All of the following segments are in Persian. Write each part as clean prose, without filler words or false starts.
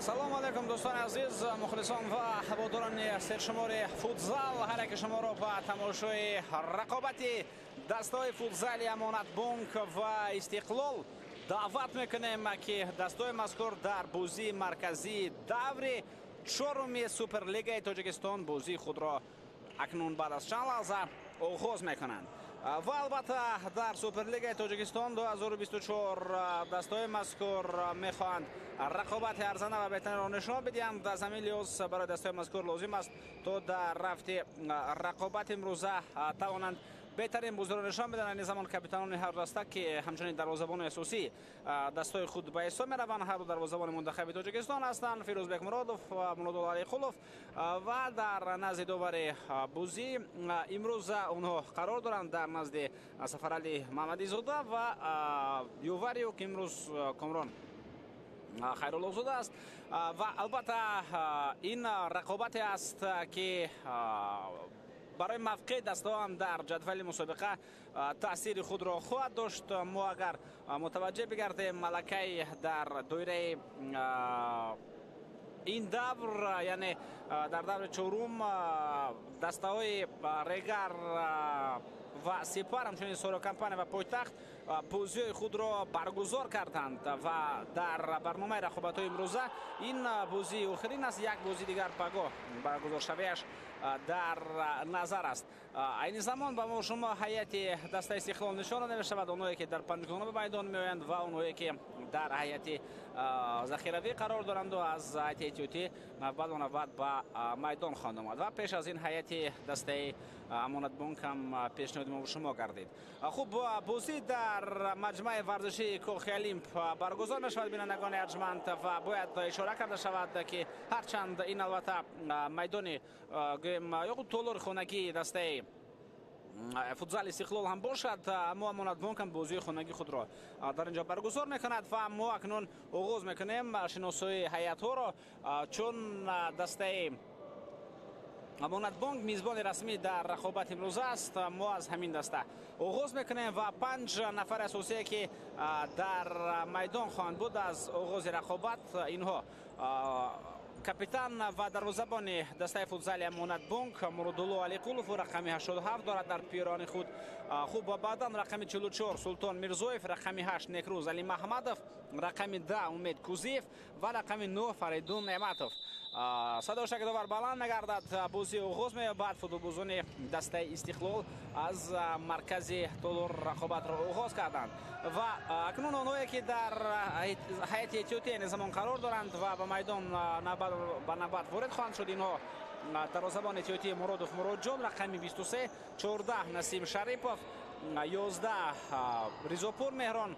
салому алейкум дӯстони азиз, мухлисон ва ҳаводорони сершумори футзал, ҳар яке шуморо ба тамошои рақобати дастаҳои футзали Амонатбонк ва Истиқлол даъват мекунем ки дастаҳои мазкур дар бозии марказии даври чоруми Суперлигаи Тоҷикистон бозии худро акнун баъд аз чанд лаҳза оғоз мекунанд. Ва албатта дар Суперлигаи Тоҷикистон 2024 дастаҳои мазкур мехоҳанд рақобати арзана ва беҳтаринро нишон бидиҳанд. дар замин лиҳоз барои дастаҳои мазкур лозим аст то дар рафти рақобати имрӯза тавонанд беҳтарин бозиро нишон биданд. айни замон капитанони ҳар даста ки ҳамчунин дарвозабони асосии дастаҳои худ ба ҳисоб мераванд, ҳар ду дарвозабони мунтахаби Тоҷикистон ҳастанд: Фирӯзбек Муродов, Мунодул Алиқулов ва дар назди довари бозӣ имрӯз онҳо қарор доранд дар назди Сафарали Маҳмадизода ва юварио ки имрӯз Комрон Хайруллоҳзода аст. ва албатта ин рақобате аст ки барои мавқеи дастаҳо ҳам дар ҷадвали мусобиқа таъсири худро хоҳад дошт. мо агар мутаваҷҷеҳ бигардем малакаи дар доираи ин давр, яъне дар даври чорум дастаҳои Регар ва Сепар, ҳамчунин Сорокампания ва Пойтахт бозиҳои худро баргузор карданд ва дар барномаи рақобатҳои имрӯза ин бозии охирин аст. як бозии дигар пагоҳ баргузоршавиаш дар назар аст. айни замон ба мо шумо ҳайати дастаи Истиқлол нишона мешавад, онҳое ки дар панҷгономи майдон меоянд ва онҳое ки дар ҳайати захиравӣ қарор доранд аз ҳайати эҳтиётӣ навбадонавбад ба майдон хоҳанд омад. ва пеш аз ин ҳайати дастаи Амонатбонк ҳам пешниҳоди мо ба шумо гардид. хуб, бозӣ дар маҷмаи варзишии Кохи Олимп баргузор мешавад, бинандагони арҷманд, ва бояд ишора карда шавад ки ҳарчанд ин албатта майдони ё толори хонагии дастаи футзали Истиқлол ҳам бошад, аммо Амонатбонк ҳам бозии хонагии худро дар инҷо баргузор мекунад ва мо акнун оғоз мекунем шиносоии ҳайатҳоро. чун дастаи Амонатбонк мизбони расмӣ дар рақобати имрӯза аст, мо аз ҳамин даста оғоз мекунем ва 5 нафари асосие ки дар майдон хоҳанд буд аз оғози рақобат, инҳо капитан ва дарвозабони дастаи футзали Амонатбонк Муродулло Алиқулов рақами 87 дорад дар пиёрони худ. хуб, баъдан рақами 44 Султон Мирзоев, рақами 8 Некрӯз Али Маҳмадов, рақами 10 Умед Кузиев ва рақами 9 Фаридун Неъматов. садои шакдовар баланд мегардад. бозӣ оғоз меёбад. футболбозони дастаи Истиқлол аз маркази толор рақобатро оғоз карданд ва акнун онҳое ки дар ҳайати эҳтиётии замон қарор доранд ва ба майдон ба навбат ворид хоҳанд шуд. инҳо дарвозабони эҳтиётии Муродов Муродҷон, рақами 23, 14 Насим Шарипов, 11 Ризопур Меҳрон,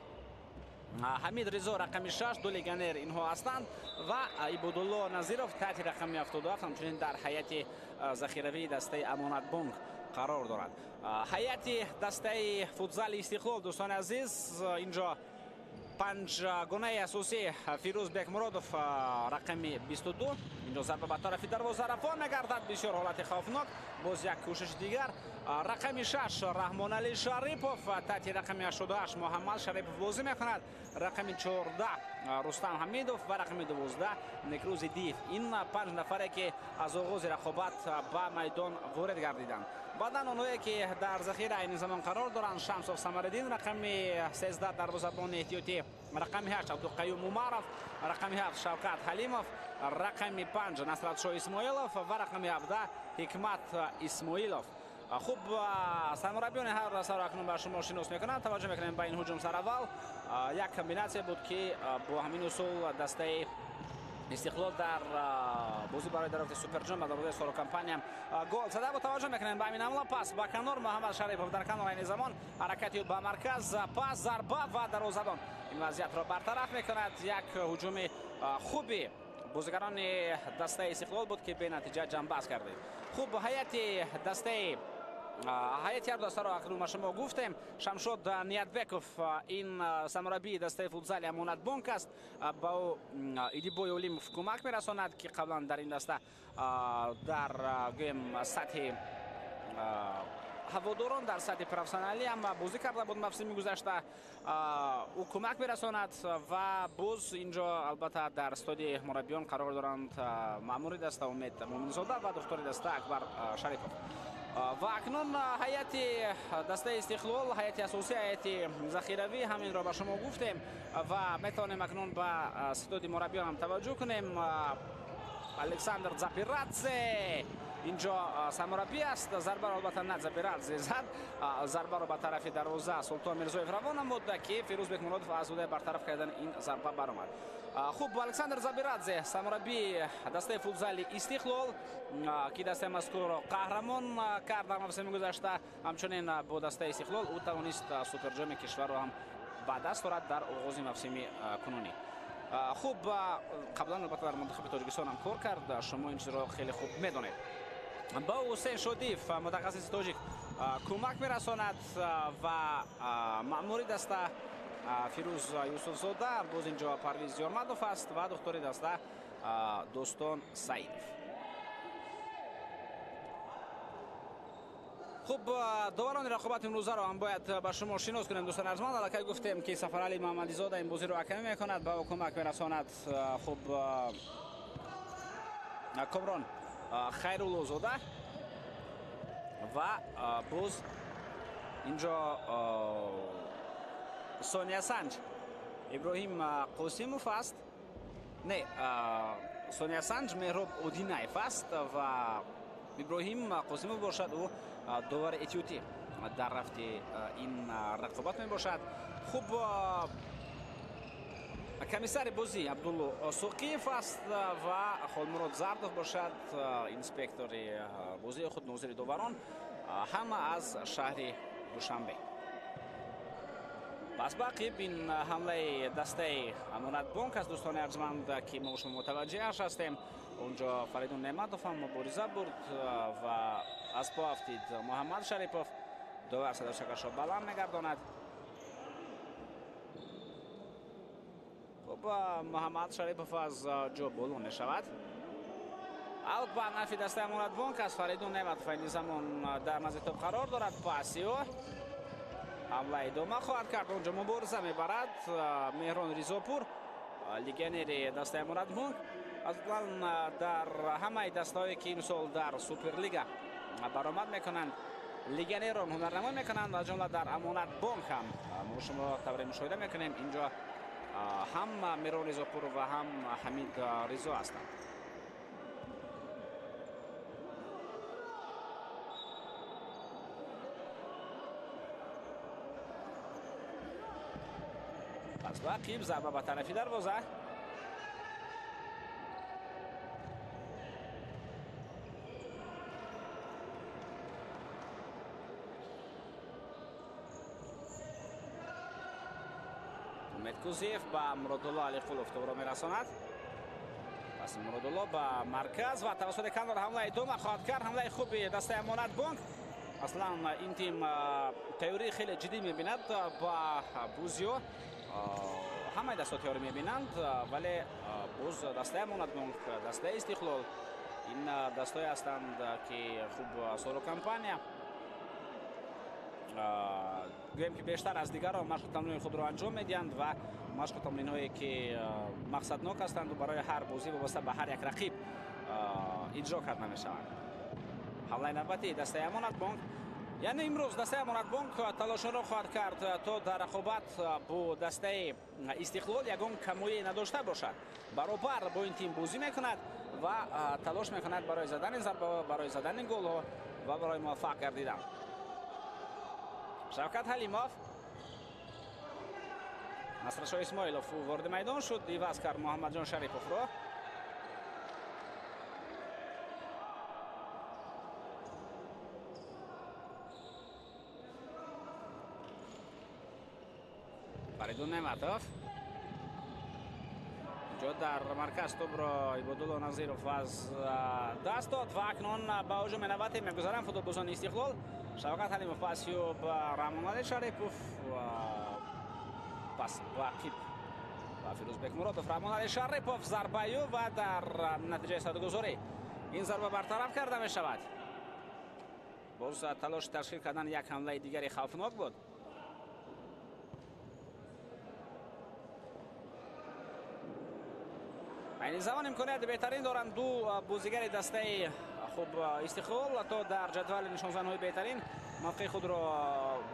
Ҳамид Ризо рақами 6, ду легионер инҳо ҳастанд ва Ибодулло Назиров таҳти рақами 77 ҳамчунин дар ҳайати захиравии дастаи Амонатбонк қарор дорад. ҳайати дастаи футзали Истиқлол, дӯстони азиз, инҷо 5 гунаи асосӣ: Фирӯзбек Муродов рақами 22, инҷо зарба ба тарафи дарвоза рафон мегардад, бисёр ҳолати хавфнок, боз як кӯшиши дигар. рақами 6 Раҳмонали Шарипов, таҳти рақами 88 Муҳаммад Шарипов бозӣ мекунад, рақами 14 Рустам Ҳамидов ва рақами 12 Некрӯзи Диев. ин 5 нафаре ки аз оғози рақобат ба майдон ворид гардиданд. баъдан онҳое ки дар захира айни замон қарор доранд: Шамсов Самариддин, рақами 13 дарвозабони эҳтиётӣ, рақами 8 Абдуқаюм Умаров, рақами 7 Шавкат Ҳалимов, рақами 5 Насратшоҳ Исмоилов ва рақами 17 Ҳикмат Исмоилов. хуб, сармураббиёни ҳар дастаро акнун ба шумо шинос мекунанд. таваҷҷӯҳ мекунем ба ин ҳуҷум сараввал. як комбинатсия буд ки бо ҳамин усул дастаи Истиқлол дар бозӣ барои дарофти Суперҷон ба дарвозаи Сорокампания гол зада буд. таваҷҷӯҳ мекунем ба ҳамин ҳамла. пас ба канор Муҳаммад Шарипов дар канор айни замон ҳаракати ба марказ, пас, зарба ва дарвозабон ин вазъиятро бартараф мекунад. як ҳуҷуми хуби бозигарони дастаи Истиқлол буд ки бенатиҷа ҷамъбаст гардид. хуб, ҳайати дастаи ҳайати ҳар дастаро акнун ба шумо гуфтем. Шамшод Ниятбеков, ин самураббии дастаи футзали Амонатбонк аст. ба ӯ Идибой Олимов кӯмак мерасонад ки қаблан дар ин даста дар гӯем сатҳи ҳаводорон дар сатҳи профессионалӣ ҳам бозӣ карда буд мавсими гузашта. ӯ кӯмак мерасонад ва боз инҷо албатта дар студияи мураббиён қарор доранд маъмури даста Умед Муъминзода ва духтури даста Акбар Шарипов. ва акнун ҳайати дастаи Истиқлол, ҳайати асосӣ, ҳайати захиравӣ ҳаминро ба шумо гуфтем ва метавонем акнун ба ситоди мураббиён ҳам таваҷҷӯҳ кунем. Александр Запирадзе инҷо самураббӣ аст. Зарбаро албатта на Запирадзе зад. Зарбаро ба тарафи дарвоза Султон Мирзоев равон намуд ки Фирузбек Муродов аз удаи бартараф кардан ин зарба баромад. Хуб, Александр Запирадзе самураббии дастаи футзали Истиқлол ки дастаи мазкурро қаҳрамон кард дар мавсими гузашта. Ҳамчунин бо дастаи Истиқлол ӯ тавонист суперҷоми кишварро ҳам ба даст орад дар оғози мавсими кунунӣ. хуб, қаблан албатта дар мунтахаби Тоҷикистон ҳам кор кард. шумо ин чизро хеле хуб медонед. ба Ҳусейн Шодиев мутахассиси тоҷик кӯмак мерасонад ва маъмури даста Фируз Юсуфзода, боз инҷо Парвиз Ёрмадов аст ва духтури даста Достон Саидов. хуб, доварони рақобати имрӯзаро ҳам бояд ба шумо шинос кунем. дӯстони арзманд, аллакай гуфтем ки Сафаралӣ Муҳаммадизода ин бозиро ҳакамӣ мекунад, ба ӯ кӯмак мерасонад хуб Комрон Хайруллозода ва боз инҷо Сония Санҷ Иброҳим Қосимов аст. Не, Сония Санҷ Меҳроб Одинаев аст ва Иброҳим Қосимов бошад, ӯ довари эҳтиётӣ дар рафти ин рақобат мебошад. хуб, комиссари бозӣ Абдулло Соқиев аст ва Холмурод Зардов бошад, инспектори бозии худ нозири доварон, ҳама аз шаҳри Душанбе. пас ба ақиб ин ҳамлаи дастаи Амонатбонк аст. дӯстони арзманд ки мо шумо мутаваҷҷиҳаш ҳастем. онҷо Фаридун Неъматов ҳам мубориза бурд ва аз по афтид Муҳаммад Шарипов. довар садошакашро баланд мегардонад. Муҳаммад Шарипов аз ҷо болон мешавад. аут ба нафи дастаи Амонатбонк аст. Фаридун Неъматов айни замон дар назди топ қарор дорад. пасио ҳамла идома хоҳад кард. онҷо мубориза мебарад Меҳрон Ризопур, легионери дастаи Амонатбонк. аслан дар ҳамаи дастаҳое ки имсол дар Суперлига баромад мекунанд, легионерон ҳунарнамоӣ мекунанд. аз ҷумла дар Амонатбонк ҳам мо шумо тавре мушоҳида мекунем. инҷо ҳам Меҳрон Ризопур ва ҳам Ҳамид Ризо ҳастанд. пас ба ақиб зарба ба тарафи дарвоза. Умед Кузиев ба Муродулло Алиқулов тӯбро мерасонад. пас Муродулло ба марказ ва тавассути кандор ҳамла идома хоҳад кард. ҳамлаи хуби дастаи Амонатбонк. аслан ин тим тайёрии хеле ҷиддӣ мебинад ба бузиё. ҳамаи дастаҳо тайёрӣ мебинанд, вале боз дастаи Амонатбонк, дастаи Истиқлол ин дастаҳое ҳастанд ки хуб солу компания гӯем ки бештар аз дигарон машқу тамрини худро анҷом медиҳанд ва машқу тамринҳое ки мақсаднок ҳастанду барои ҳар бозӣ вобаста ба ҳар як рақиб иҷро карда мешаванд. ҳамлаи навбатии дастаи Амонатбонк. яъне имрӯз дастаи Амонатбонк талошонро хоҳад кард то дар рақобат бо дастаи Истиқлол ягон камоие надошта бошад. баробар бо ин тим бозӣ мекунад ва талош мекунад барои задани зарба, барои задани голҳо ва барои муваффақ гардидан. Шавкат Ҳалимов, Насрашоҳ Исмоилов ворди майдон шуд, иваз кард Муҳаммадҷон Шариповро. Фаридун Неъматов ҷо дар марказ тӯбро Ибодулло Назиров аз даст дод ва акнун ба ҳуҷуми навбатӣ мегузаранд футболбозони Истиқлол. Шавкат Ҳалимов пасиё ба Раҳмоналӣ Шарипов, пас ба ақиб ба Фирузбек Муродов. Раҳмоналӣ Шарипов зарбаю ва дар натиҷаи садогузорӣ ин зарба бартараф карда мешавад. باز تلاش تشکیل کردن یک حمله دیگری خوفناک بود. این زمان امکانیت بهترین دارند دو بازیگر دسته خوب استقلال تا در جدول نشانزن‌های بهترین موقع خود را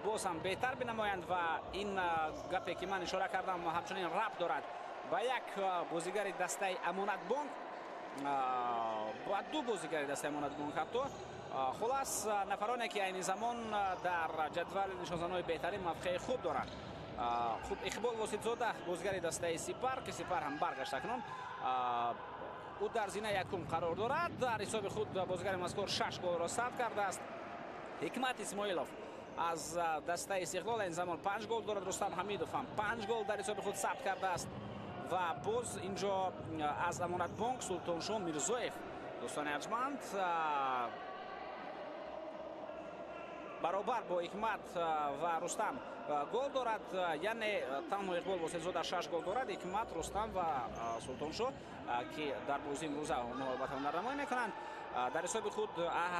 باز هم بهتر بنمایند و این گپی که من اشاره کردم همچنین ربط دارد با یک بازیگر دسته امانت بانک با دو بازیگر دسته امانت بانک حتی خلاص نفرانی که این زمان در جدول نشانزن‌های بهترین موقع خوب دارند. خوب اقبال واسطزاده بازیگر دسته سپر که سپر هم برگشت اکنون او در زینه یکم قرار دارد. در حساب خود بازیگر مذکور 6 گل را ثبت کرده است. حکمت اسماعیلوف از دسته استقلال این زمان 5 گل دارد. رستم حمیدوف هم 5 گل در حساب خود ثبت کرده است و باز اینجا از امانت بانک سلطانشاه میرزایف دوستان ارجمند برابر با حکمت و رستم گل دارد، یعنی تنها اقبال واسطزاده 6 گل دارد، حکمت، رستم و سلطانشاه که در بازی امروزه اونها البته نمایی میکنند در حساب خود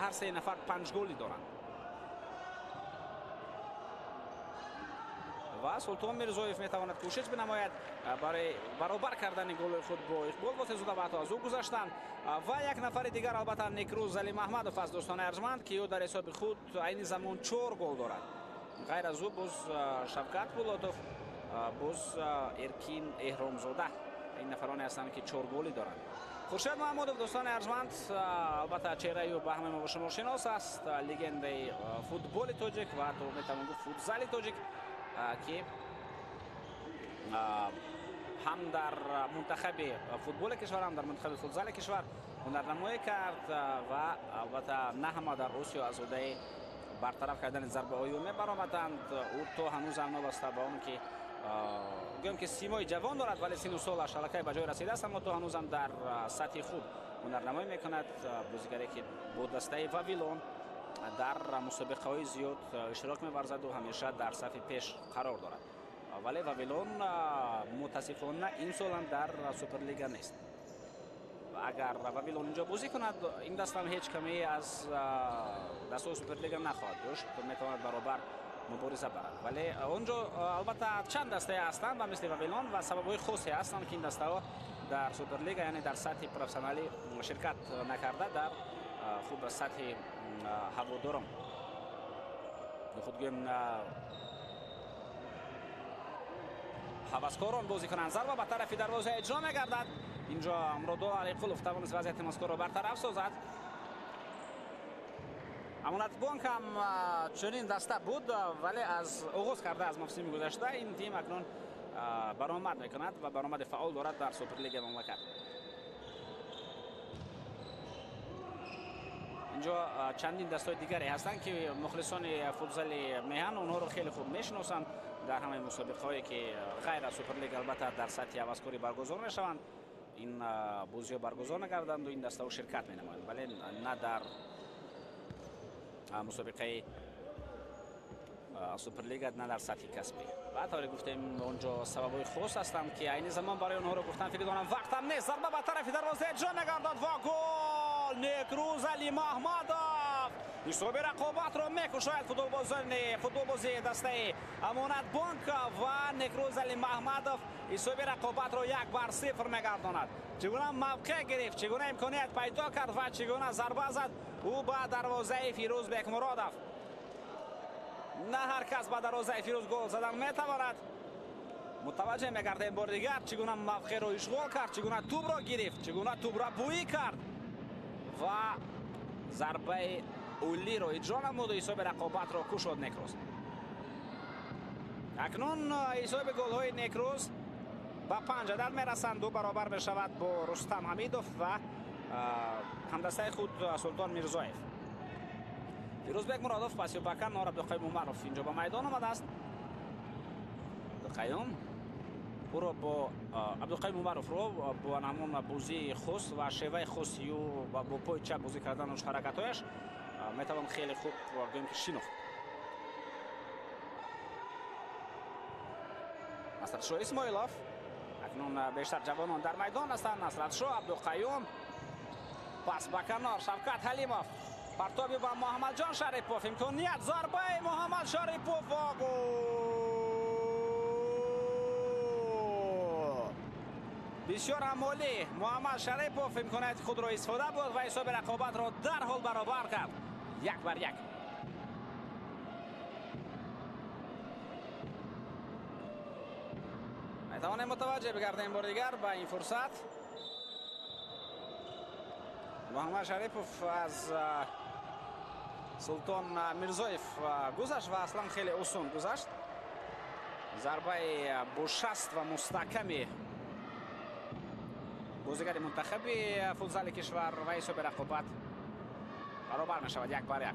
هر سه نفر 5 گلی دارند و سلطان میرزایف میتواند کوشش بنماید برای برابر کردن گل خود با اقبال واسطزاده و حتی از او گذشتن و یک نفر دیگر البته نیکروز علی محمدوف از دوستان ارجمند که او در حساب خود این زمان 4 گل دارد. غیر از او باز شفقت پولادوف، باز ارکین احرامزاده، این نفرانی هستند که 4 گلی دارند. خورشید محمودوف دوستان ارجمند البته چهره او به همه ما شما شناس است، لگند فوتبال تاجیک و حتی میتوان گفت فوتزال تاجیک که هم در منتخب فوتبال کشور هم در منتخب فوتزال کشور هنرنمایی کرد و البته نه هم در آسیا از عهده برطرف کردن ضربه های می برآمدند. او تو هنوز هم نابسته با اون که گویم که سیمای جوان دارد ولی سن و سالش الکی به جای رسیده است، اما تو هنوز هم در سطح خوب هنرنمایی میکند. بازیگری که با دسته واویلون در مسابقه های زیاد اشتراک می‌ورزد و همیشه در صف پیش قرار دارد، ولی واویلون متاسفانه این سال هم در سوپرلیگا نیست. اگر واویلون اینجا بازی کند این دست هم هیچ کمی از دست سوپرلیگا نخواهد داشت، میتواند برابر مبارزه برد، ولی اونجا البته چند دسته هستند و مثل واویلون و سبب‌های خاصی هستند که این دسته ها در سوپرلیگا یعنی در سطح پروفسیونالی شرکت نکرده، در خوب سطح هواداران خود گویم هوسکاران بازی کنند. ضربه به طرف دروازه اجرا می‌گردد. اینجا امرادو علیقلوف توانست وضعیت مذکور را برطرف سازد. امانت بانک هم چنین دسته بود ولی از آغاز کرده از موسم گذشته این تیم اکنون برآمد میکند و برآمد فعال دارد در سوپرلیگ مملکت. اینجا چندین دستای دیگری هستند که مخلصان فوتزال میهن اونها رو خیلی خوب میشناسند در همه مسابقه هایی که غیر از سوپرلیگ البته در سطح هوسکاری برگزار میشوند. این بازی برگزار نکردند و این دسته شرکت می نمایند، ولی نه در مسابقه سوپرلیگ نه در سطح کسبی. و طوری گفتیم اونجا سبب‌های خاص هستند که این زمان برای اونها رو گفتن فکر کنم وقت هم نیست. ضربه به طرف دروازه اجرا نگردد و گل نیکروز علی محمدوف حساب رقابت رو میکشاید فوتبال بازی دسته امانت بانک و نیکروز علی محمدوف حساب رقابت رو 1-0 میگرداند. چگونه موقع گرفت، چگونه امکانیت پیدا کرد و چگونه ضربه زد او به دروازه فیروز بیک مرادوف. نه هر کس به دروازه فیروز گل زدن میتواند. متوجه میگرده این بار دیگر چگونه موقع رو اشغال کرد، چگونه توپ را گرفت، چگونه توپ را بویی کرد و ضربه اولی رو اجرا نمود و حساب رقابت را کشاد نیکروز. اکنون حساب گل های نیکروز با 5 عدد میرسند، 2 برابر بشود با رستم حمیدوف و همدسته خود سلطان میرزایف. فیروز بیک مرادوف پاسی بکن نور عبدالقیوم عمروف اینجا با میدان آمده است. عبدالقیوم او را با عبدالقیوم عمروف رو با همون بازی خاص و شیوه خاصی و با پای چپ بازی کردنش حرکتایش میتوان خیلی خوب گویم که شناخت. نصرتشاه اسماعیلوف اکنون بیشتر جوانان در میدان هستند. نصرتشاه، عبدالقیوم، پاس به کنار شفقت حلیموف партоби ба Муҳаммадҷон Шарипов, имконият, зарбаи Муҳаммад Шарипов ва гол! бисёр амолӣ Муҳаммад Шарипов имконияти худро истифода бурд ва ҳисоби рақобатро дарҳол баробар кард. 1-1. метавонем мутаваҷҷеҳ бигардем бори дигар ба ин фурсат. Муҳаммад Шарипов аз Султон Мирзоев гузашт ва аслан хеле осон гузашт. Зарбаи бошаст ва мустаҳками бозигари мунтахаби футзали кишвар ва ҳисоби рақобат баробар мешавад 1-1.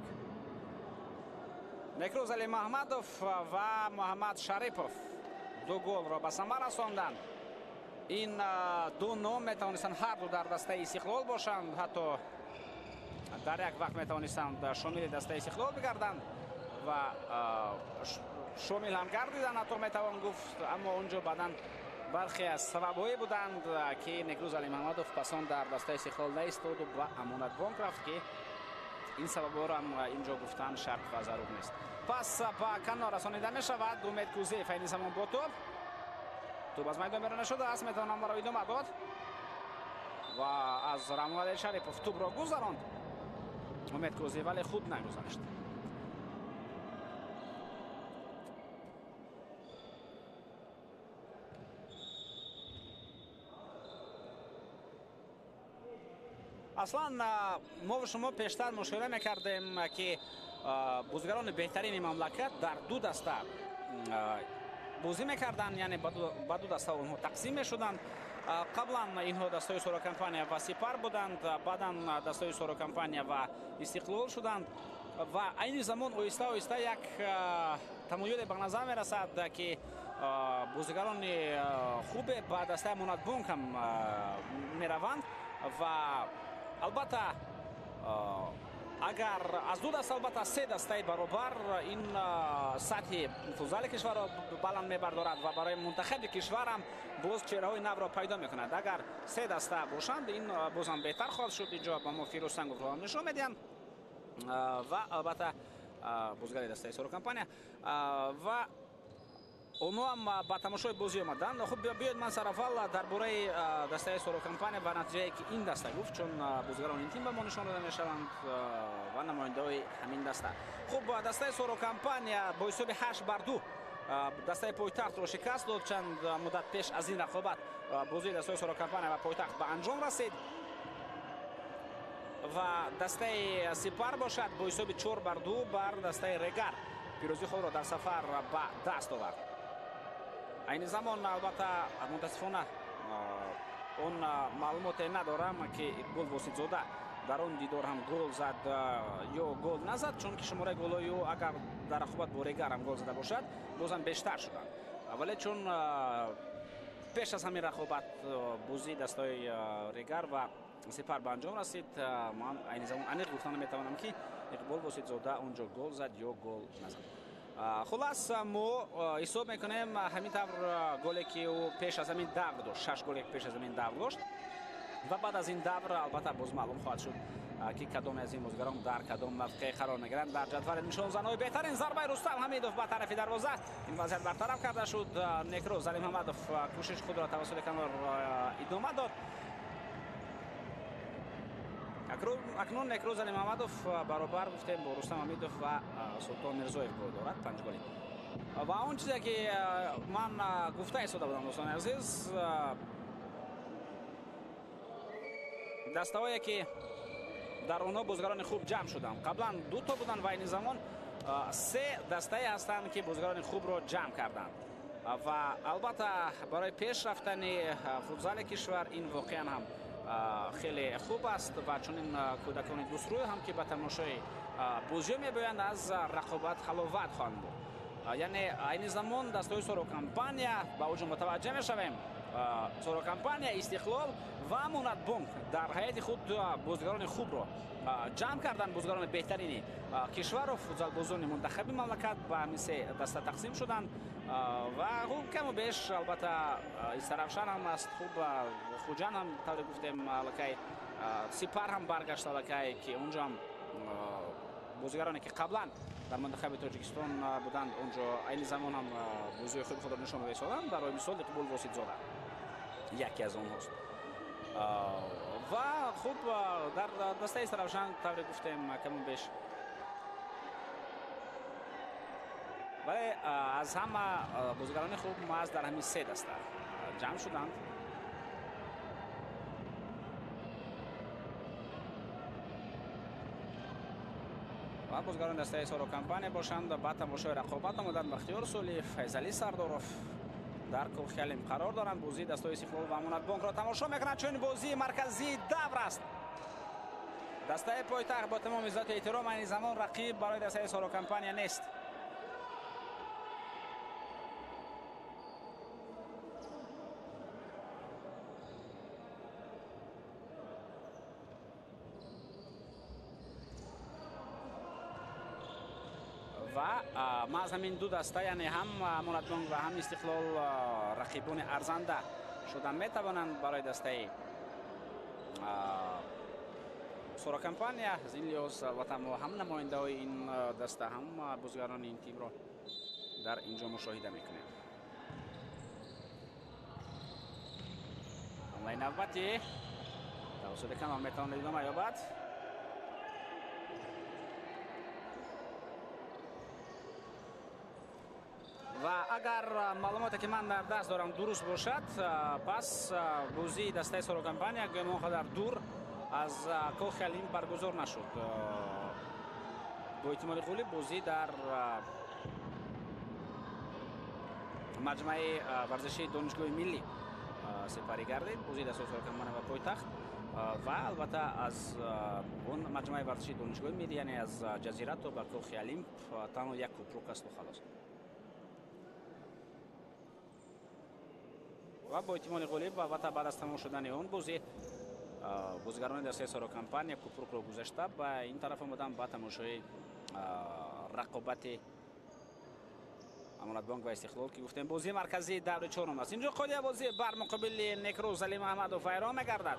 Некрӯз Алимаҳмадов ва Муҳаммад Шарипов ду голро ба самар расонданд. ин ду nom метавонистанд ҳарду дар дастаи Истиқлол бошанд, ҳатто дар як вақт метавонистанд шомили дастаи Истиқлол бигарданд ва шомил ҳам гардиданд, ҳатто метавон гуфт, аммо онҷо баъдан бархе аз сабабҳое буданд ки Некрӯз Алимаҳмадов пасон дар дастаи Истиқлол наистоду ба амонатбонк рафт, ки ин сабабҳоро ҳам инҷо гуфтан шарт ва зарур нест. пас ба канор расонида мешавад. Умед Кӯзиев айни замон бо тӯб аз майдон берона шудааст, метавонам барои идома дод ва аз Рамзан Шарипов тӯбро гузаронд Умед Кӯзиев, вале худ нагузашт. аслан мо шумо пештар мушоҳида мекардем ки бозигарони беҳтарини мамлакат дар ду даста бозӣ мекарданд, яъне ба ду даста онҳо тақсим мешуданд. қаблан инҳо дастаи Сорокомпания ва Сипар буданд, баъдан дастаи Сорокомпания ва Истиқлол шуданд ва айни замон оҳиста оҳиста як тамоюле ба назар мерасад ки бозигарони хубе ба дастаи амонатбонк ҳам мераванд ва албатта агар аз ду даста, албатта се дастаи баробар ин сатҳи футзали кишварро баланд мебардорад ва барои мунтахаби кишвар ҳам боз чеҳраҳои навро пайдо мекунад. Агар се даста бошанд, ин бозам беҳтар хоҳад шуд. инҷо ба мо Фирӯз Санговро нишон медиҳанд ва албатта бозигари дастаи Сорокомпания ва онҳо ҳам ба тамошои бозӣ омаданд. хуб, биёед ман сараввал дар бораи дастаи Сорокомпания ва натиҷае ки ин даста гуфт, чун бозигарони ин тим ба мо нишон дода мешаванд ва намояндаҳои ҳамин даста. хуб, дастаи Сорокомпания бо ҳисоби 8-2 дастаи Пойтахтро шикаст дод. чанд муддат пеш аз ин рақобат бозии дастаи Сорокомпания ва Пойтахт ба анҷом расид ва дастаи Сипар бошад бо ҳисоби 4-2 бар дастаи Регар пирӯзии худро дар сафар ба даст овард. айни замон албатта мутаассифона он маълумоте надорам ки Иқбол Воситзода дар он дидор ҳам гол зад ё гол назад, чун ки шумораи голҳои ӯ агар дар рақобат бо Регар ҳам гол зада бошад бозам бештар шуданд, вале чун пеш аз ҳамин рақобат бозии дастаи Регар ва Сипар ба анҷом расид, ман айни замон аниқ гуфта наметавонам ки Иқбол Воситзода онҷо гол зад ё гол назад. хулас мо ҳисоб мекунем ҳамин тавр голе ки ӯ пеш аз ҳамин давр дошт, 6 голе пеш аз ҳамин давр дошт ва баъд аз ин давр албатта боз маълум хоҳад шуд ки кадоме аз ин бозигарон дар кадом мавқеъ қарор мегиранд дар ҷадвали нишонзанои беҳтарин. зарбаи Рустам Ҳамидов ба тарафи дарвоза, ин вазъият бартараф карда шуд. Некрӯз Алимаҳмадов кӯшиши худро тавассути канор идома дод. акнун Некрӯз Алимаҳмадов баробар гуфтем бо Рустам Ҳамидов ва Султон Мирзоев гол дорад 5 голи. ва он чизе ки ман гуфта истода будам, дӯстони азиз, дастаҳое ки дар онҳо бозигарони хуб ҷамъ шуданд. қаблан 2 то буданд ва айни замон 3 дастае ҳастанд ки бозигарони хубро ҷамъ карданд ва албатта барои пеш рафтани футзали кишвар ин воқеан ҳам хеле хуб аст ва чунин кӯдакони дустрӯй ҳам ки ба тамошои бозиё мебоянд аз рақобат ҳаловат хоҳанд буд. яъне айни замон дастаҳои Сорокомпания ба оҷо мутаваҷҷеҳ мешавем. Сорокомпания, Истиқлол ва Амонатбонк дар ҳайати худ бозигарони хубро ҷамъ карданд, бозигарони беҳтарини кишвару футзалбозони мунтахаби мамлакат ба ҳамин се даста тақсим шуданд ва каму беш албатта Истаравшан ҳам аст, хуб Хуҷан ҳам тавре гуфтем аллакай, Сипар ҳам баргашт аллакай ки онҷо ҳам بازیگرانی که قبلا در منتخب تاجیکستان بودند اونجا این زمان هم بازی خوب خود را نشان دادند. برای مثال اقبال واسطزاده یکی از آنهاست و خوب در دسته سرافشان طوری گفتیم کمون بیش ولی از همه بازیگران خوب محض در همین سه دسته جمع شدند. و بازیگران دسته سارو کمپانی باشند. بعد تماشای رقابت آمدند. بختیار سولی، فیضعلی سردارов در کوخیلیم قرار دارند. بازی دستای استقلال و امانت بانک را تماشا میکنند. چون بازی مرکزی دور است. دسته پایتخت با تمام عزت و احترام این زمان رقیب برای دسته سارو کمپانی نیست. و ما از همین دو دسته یعنی هم امانت بانک و هم استقلال رقیبان ارزنده شدن میتوانند برای دسته سارو کمپانی. از این لحاظ البته ما هم نماینده های این دسته هم بازیگران این تیم را در اینجا مشاهده میکنیم. حمله نوبتی توسط کانال میتوان ادامه یابد. و اگر معلوماتی که من در دست دارم درست باشد پس بازی دسته سارو کمپانی گمان در دور از کوخیلیم برگزار نشد. با احتمال قوی بازی در مجمع ورزشی دانشگاه ملی سپری گردید. بازی دسته سارو کمپانی و پایتخت و البته از اون مجمع ورزشی دانشگاه ملی یعنی از جزیره تا به کوخیلیم تنها یک کوپروک است و خلاص. و با احتمال غالب البته بعد از تمام شدن اون بازی بازیگران دسته سارو کمپانی کوپروک را گذاشته به این طرف آمدن با تماشای رقابت امانت بانک و استقلال که گفتیم بازی مرکزی دور چهارم است. اینجا قاضی بازی بر مقابل نکروز علی محمد و فیرا میگردد.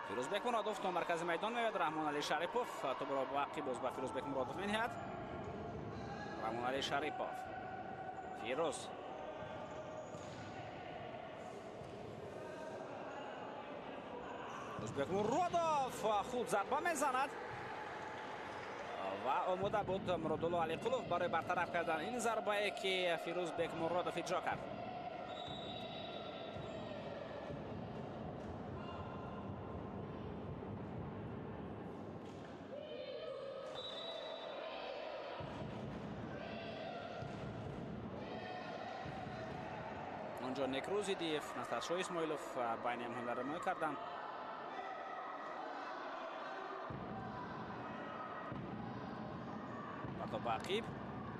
فیروزبek مرادov تا مرکز میدان میاد. رحمان علی شریپوف تو برای باقی باز با فیروزبek مرادov میاد. رحمان علی شریپوف فیروزبek مرادov خوب ضربه میزند و آماده بود مرادالله علی قلوف برای برطرف کردن این ضربه که فیروزبek مرادov اجرا کرد. اونجا نکروزی دیف نسترشو اسماعیلوف بین هم حمله را کردن. تا باقیب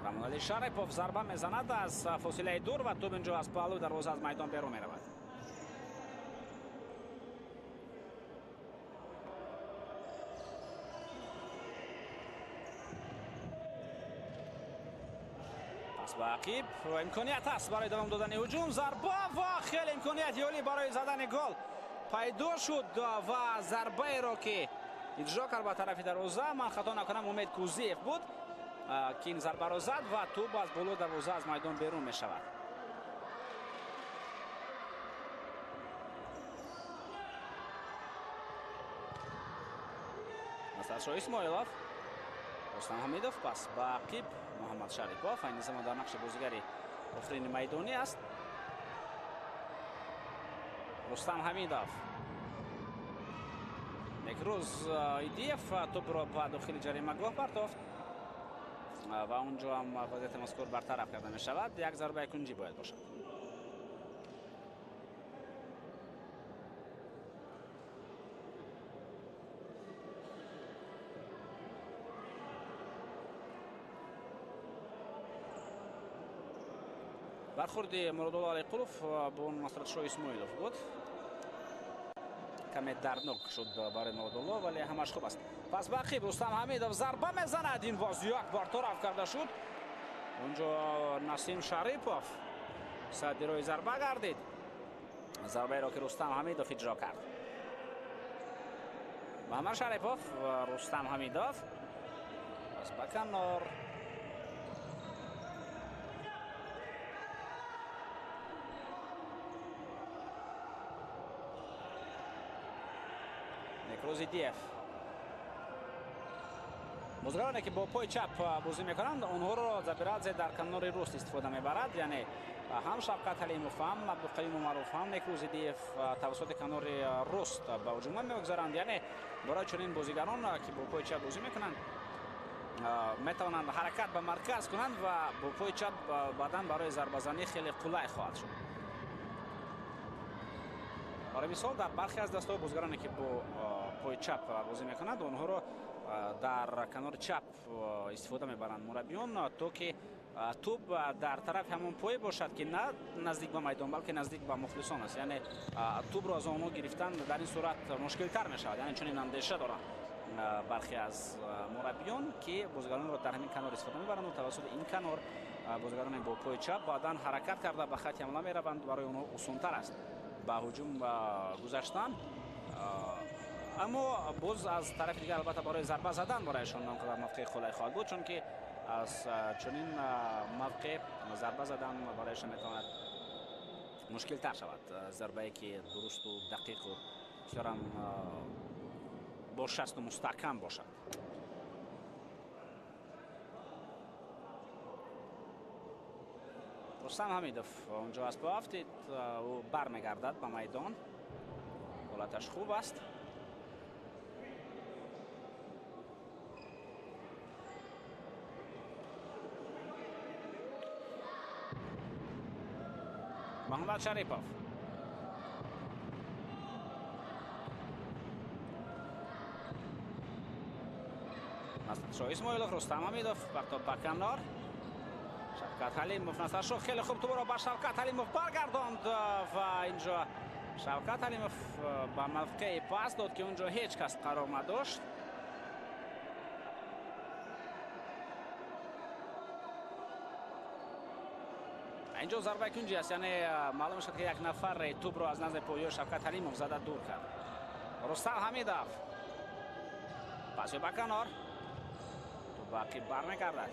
رحمان علی شریپوف ضربه میزند از فاصله دور و توپ اینجا از پالو دروازه از میدان بیرون میرود. پس باقیب امکانیت است برای دوام دادن هجوم. ضربه و خیلی امکانیت یالی برای زدن گل پیدا شد و ضربه را که اجرا کرد به طرف دروازه من خطا نکنم امید کوزیف بود که این ضربه را زد و توپ از بالای دروازه از میدان بیرون می شود. نصرشاه اسماعیلوف، رستم حمیدوف، پس باقیب محمد شریپوف این زمان در نقش بازیگری آفرین میدانی است. رستم حمیدوف نکروز ایدیف توپ را به داخل جریمه گاه پرتافت و اونجا هم وضعیت مذکور برطرف کرده می شود. یک ضربه کنجی باید باشد. برخورد مرادالله علی قلوف با نصرتشاه اسماعیلوف بود. کمی دردناک شد برای مرادالله ولی همش خوب است. پس باقی رستم حمیدов ضربه میزند. این باز یک بار طرف کرده شد. اونجا نسیم شریپov صدی روی ضربه گردید. ضربه را که رستم حمیدov اجرا کرد. محمد شریپov و رستم حمیدov از بکنار. نیکروزیدیف بازیکنانی که با پای چپ بازی میکنند اونها را زبیرادزه در کنار راست استفاده میبرد، یعنی هم شفقت حلیموف هم عبدالقیوم معروف هم نیکروزیدیف توسط کنار راست به هجوم میگذارند. یعنی برای چنین بازیگران که با پای چپ بازی میکنند میتوانند حرکت به مرکز کنند و با پای چپ بعداً برای ضربه زنی خیلی قلع خواهد شد. برای مثال در برخی از دسته‌های بازیگرانی که با پای چپ بازی میکنند اونها را در کنار چپ استفاده میبرند مربیان تا که توپ در طرف همون پای باشد که نه نزدیک به میدان بلکه نزدیک به مخلصان است. یعنی توپ را از آنها گرفتن در این صورت مشکل تر میشود. یعنی چنین اندیشه دارند برخی از مربیان که بازیگران را در همین کنار استفاده میبرند و توسط این کنار بازیگران با پای چپ بعداً حرکت کرده به خط حمله میروند. برای آنها آسان‌تر است به هجوم گذشتن. اما باز از طرف دیگر البته برای ضربه زدن برایشان موقع خلای خواهد بود، چون که از چنین موقع ضربه زدن برایشان میتواند مشکل تر شود. ضربه که درست و دقیق و بسیار با شست و مستحکم باشد. رستم حمیدov اونجا از پا افتید و برمیگردد به میدان. حالتش خوب است. محمد شریپov نصرشاه اسماعیلov رستم حمیدov پرتاب به کنار. شفقت حلیموف نصرشاه خیلی خوب تو را به شفقت حلیموف برگرداند و اینجا شفقت حلیموف به موقع پاس داد که اونجا هیچ کس قرار نداشت. اینجا ضربه کنجی است، یعنی معلوم شد که یک نفر توپ را از نزد پای شفقت حلیموف زده دور کرد. رستم حمیدov پاس به کنار تو باقی برمیگردد.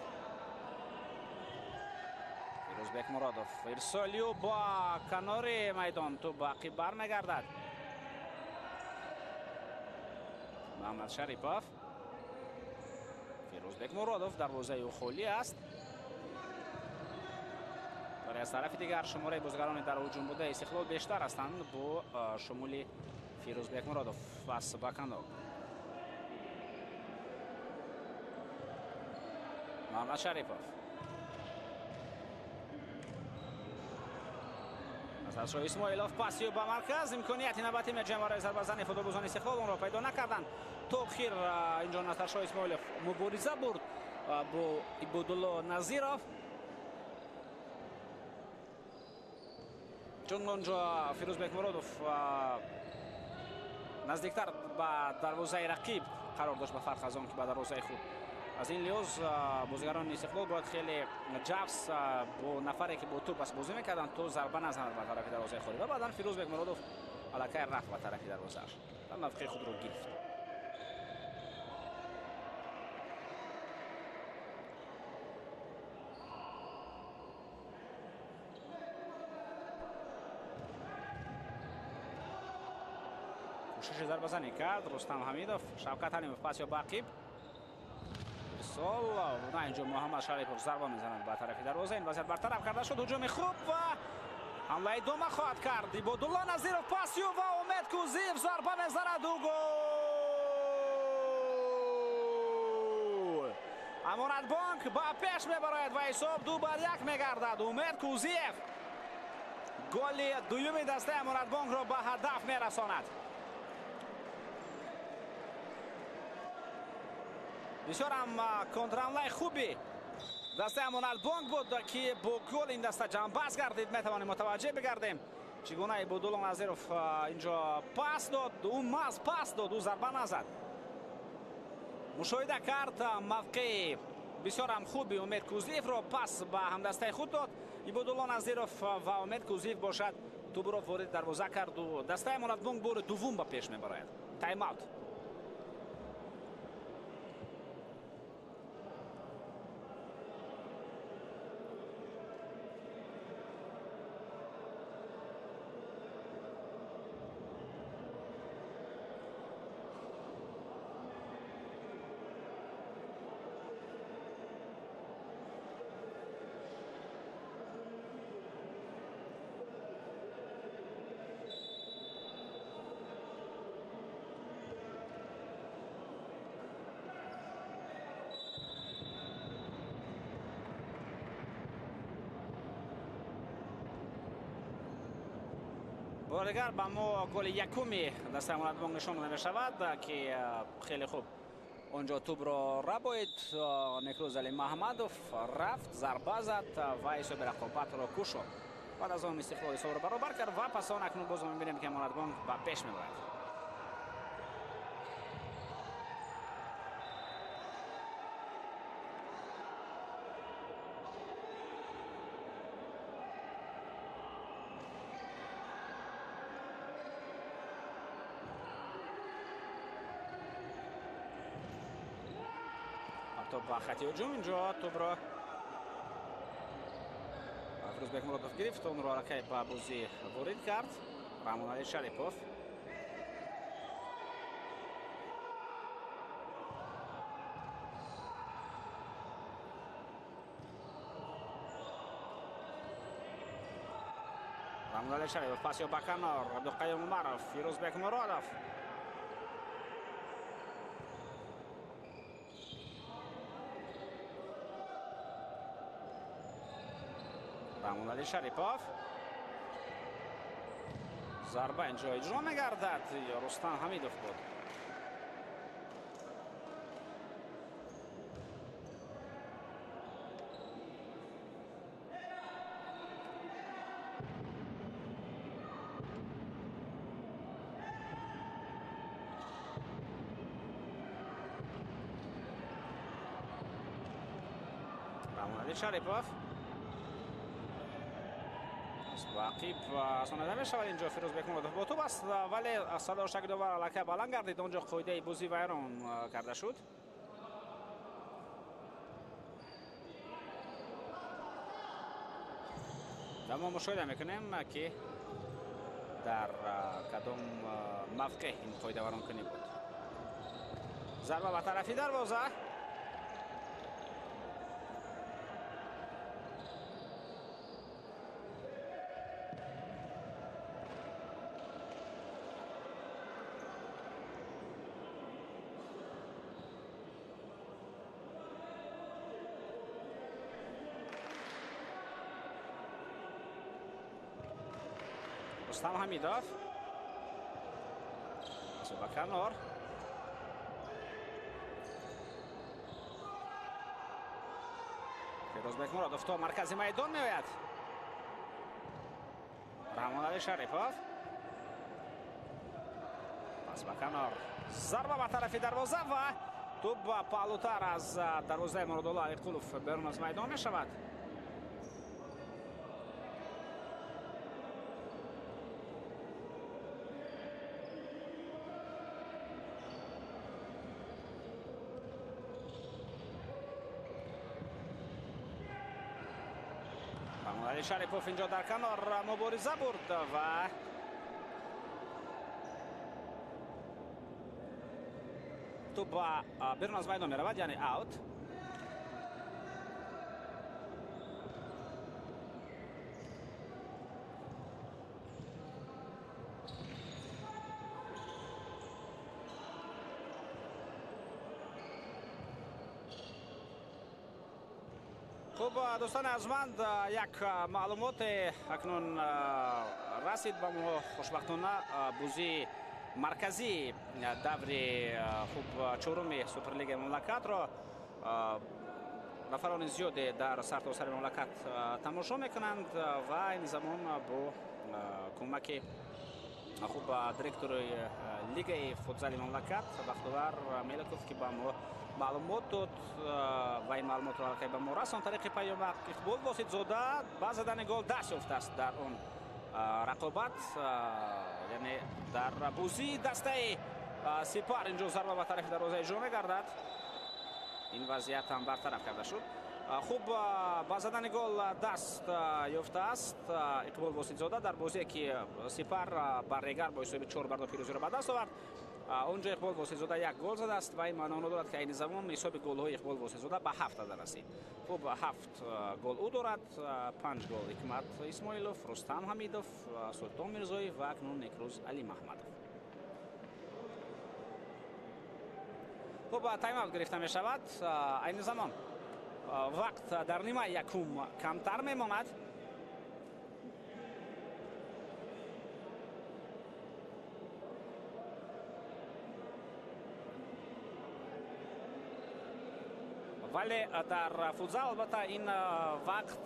فیروزبک مرادov ارسالیو با کنار میدان تو باقی برمیگردد. محمد شریپov فیروزبک مرادov دروازه او خالی است. ولی از طرف دیگر شماره بازیگران در هجوم بوده استقلال بیشتر هستند با شمول فیروزبک مرادov و بکنار. محمد شریپov نصرشاه اسماعیلov پاسی به مرکز. امکانیتی نباتی میجه برای ضربه زنی فوتبالبازان استقلال اون را پیدا نکردند. تو خیر اینجا نصرشاه اسماعیلov مبارزه برد با عبدالله نظیرov، چون اونجا فیروزبک مرادov نزدیکتر به دروازه رقیب قرار داشت به فرق از آن که به دروازه خود. از این لحاظ بازیگران استقلال باید خیلی جفس با نفری که با توپ بس بازی میکردن تو ضربه نزنند به طرف دروازه خود و بعدا فیروزبک مرادov الکی رفت به طرف دروازه و موقع خود رو گرفت. کوشش ضربه زنی کرد رستم حمیدov. شفقت حلیموف پاس یا باقی ارسال نه اینجا محمد شریپov ضربه میزند به طرف دروازه. این وضعیت برطرف کرده شد. هجوم خوب و حمله ادامه خواهد کرد. عبدالله نظیرov پاس و امید کوزیف ضربه میزند و گل. امانت بانک با پیش میبرد و حساب 2-1 میگردد. امید کوزیف گل دوم دسته امانت بانک را به هدف میرساند. بسیار هم کنترحمله خوبی دسته امانت بانک بود که با گل این دسته جنبست گردید. میتوانیم متوجه بگردیم چی گونه عبدالله نظیرов اینجا پاس داد، اون محض پاس داد، او ضربه نزد. مشاهده کرد موقع بسیار هم خوبی امید کوزیف رو پاس به همدسته خود داد عبدالله نظیرов و امید کوزیف باشد توپ را وارد دروازه کرد و دسته مرادبانگ بار دوم به پیش میبرد. تایم اوت. بارگر به ما گل یکمی دسته مرادبانگ نشان داده می شود که خیلی خوب اونجا توپ را رباید نکروز علی محمدوف رفت ضربه زد و حساب رقابت را کشید. بعد از آن استقلال حساب را برابر کرد و پس آن اکنون باز می‌بینیم که مرادبانگ به پیش می‌برد. توپ با خطی هجوم اینجا توپ را فیروزبک مرادوف گرفت، اون را رکای به بازی وارد کرد. رحمان علی شریپوف پاس به کنار عبدالقیوم عمرов فیروزبک مرادوف رحمان علی شریپوف ضربه اینجا اجرا میگردد یا رستم حمیدوف بود. رحمان علی شریپوف واقعیب سانده می شود اینجا فیروزبک مرادوف با توپ است ولی صدا شگردآور علاقه بلند گردید. اونجا قاعده بازی ویران کرده شد. و ما مشاهده میکنیم که در کدام موقع این قاعده ویران کنی بود. ضربه به طرفی دروازه رستم حمیدوف به کنار فیروزبک مرادوف تا مرکز میدان میآید. رحمان علی شریپوف پس به کنار ضربه به طرف دروازه و توپ پهلوتر از دروازه مرادالله علیقلوف بیرون از میدان می شود. علی شریپوف اینجا در کنار مبارزه برد و توپ بیرون از میدان می رود، یعنی اوت. خب دوستان ارجمند، یک معلومات اکنون رسید به ما. خوشبختانه بازی مرکزی دور خوب چهارم سوپرلیگ مملکت را نفران زیادی در سرتاسر مملکت تماشا میکنند و این زمان با кӯмаки хуб директори лигаи футзали мамлакат бахтовар меликов ки ба мо маълумот дод ва ин маълумотро аллакай ба мо расон тариқи паёмак иқбол воситзода ба задани гол даст ёфтааст дар он рақобат, яъне дар бузии дастаи Сипар инҷо зарба ба тарафи дарвозаи ҷо мегардад. Ин вазъият ҳам бартараф карда шуд. хуб ба задани гол даст ёфтааст иқбол воситзода дар бозие ки Сипар ба Регар бо ҳисоби 4-2 пирӯзиро ба даст овард. онҷо иқбол воситзода як гол задааст ва ин маъно дорад ки айни замон ҳисоби голҳои иқбол воситзода ба 7 ада расид. хуб 7 гол ӯ дорад, 5 гол ҳикмат исмоилов, рустам ҳамидов, султон мирзоев ва акнун некрӯз али маҳмадов. хуб тайм-аут гирифта мешавад. айни замон вақт дар нимаи якум камтар мемонад. вале дар футзал албатта ин вақт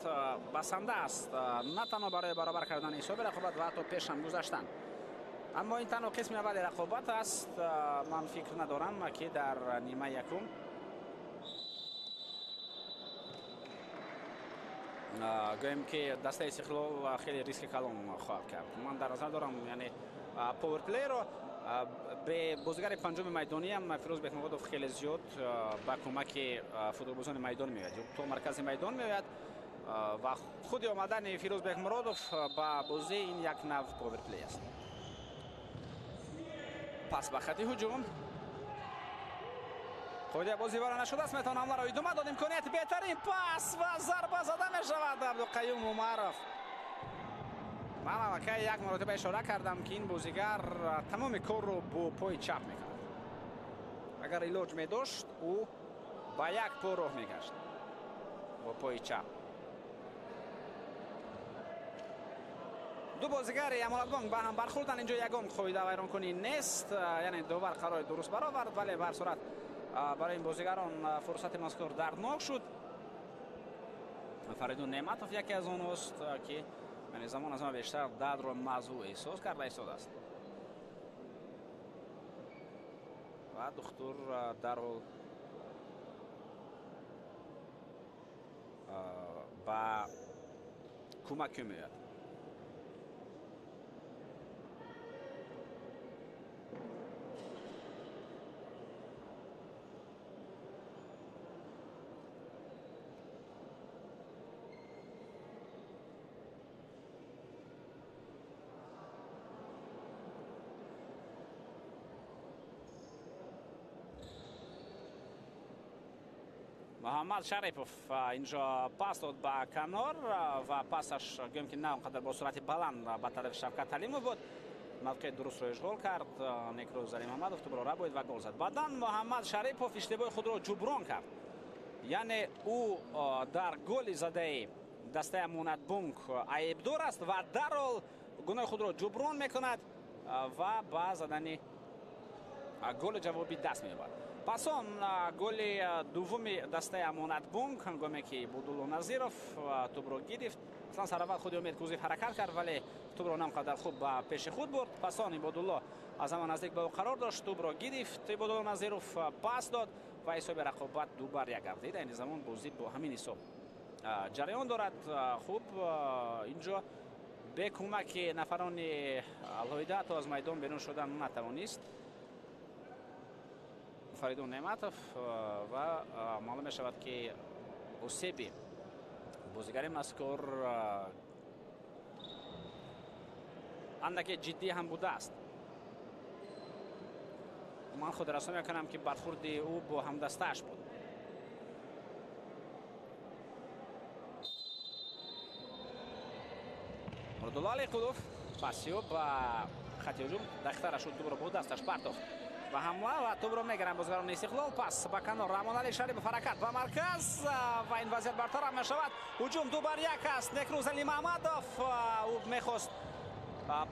басанда аст, на танҳо барои баробар кардани ҳисоби рақобат ва ҳатто пешам гузаштан. аммо ин танҳо қисми аввали рақобат аст. ман фикр надорам ки дар нимаи якум гӯем ки дастаи Истиқлол хеле риски калон хоҳад кард. ман дар назар дорам, яъне поверплейро бе бозигари панҷуми майдониам Фирӯз Бехмуродов хеле зиёд ба кӯмаки футболбозони майдон меояд, то маркази майдон меояд ва худи омадани Фирӯз Бехмуродов ба бозӣ ин як нав поверплей аст. пас ба хати ҳуҷум қоидаи бозӣ вара нашудааст. метавонам ҳамларо идома дод. имконияти беҳтарин пас ва зарба зада мешавад. Абдуқаюм Умаров. ман аллакай як маротиба ишора кардам ки ин бозигар тамоми корро бо пои чап мекард. агар илоҷ медошт ӯ ба як по роҳ мегашт бо пои чап. ду бозигари Амонатбонк ба ҳам бархӯрдан. инҷо ягон қоида вайронкунӣ нест, яъне довар қарори дуруст баровард, вале ба ҳар сурат барои ин бозигарон фурсати мазкур дарднок шуд. Фаридун Неъматов яке аз онҳост ки замон аз ҳама бештар дардро мавзӯъ эҳсос карда истодааст. ва духтур дарҳол ба кӯмак кӯ меояд. Муҳаммад Шарипов инҷо пас дод ба канор ва пасаш гӯем ки на он қадар бо суръати баланд ба тарафи Шавкат Алимов буд. мавқеи дурустро ишғол кард Некрӯз Али Маҳмадов, тӯбро рабоид ва гол зад. баъдан Муҳаммад Шарипов иштибоҳи худро ҷуброн кард. яъне ӯ дар голи задаи дастаи Амонатбонк айбдор аст ва дарҳол гуноҳи худро ҷуброн мекунад ва ба задани голи ҷавобӣ даст меёбад. пас он голи дуввуми дастаи Амонатбонк ҳангоме ки Будулло Назиров тӯбро гирифт. аслан сараввал худи Умед Кузиев ҳаракат кард, вале тӯбро на он қадар хуб ба пеши худ бурд. пас он Ибодулло аз ҳама наздик ба ӯ қарор дошт, тӯбро гирифт. Ибодулло Назиров пас дод ва ҳисоби рақобат 2-1 гардид. айни замон бозӣ бо ҳамин ҳисоб ҷараён дорад. хуб инҷо бе кӯмаки нафарони алҳоида ҳатто аз майдон берун шудан натавонист Фаридун Неъматов ва маълум мешавад ки усеби бозигари мазкур андаке ҷиддӣ ҳам будааст. ман худ расом мекунам ки бархӯрди ӯ бо ҳамдастааш буд. Муродулло Алиқулов пасиёб ба хати ҳуҷум дақиқтара шуд. тӯбро бо дасташ Партов ба ҳамла ва тӯбро мегиранд бозигарони Истиқлол. пас ба канор Раҳмон Али Шарипов ҳаракат ба марказ ва ин вазъият бартарaf мешавад. ҳуҷум 2-1 аст. Некрӯз Али Маҳмадов ӯ мехост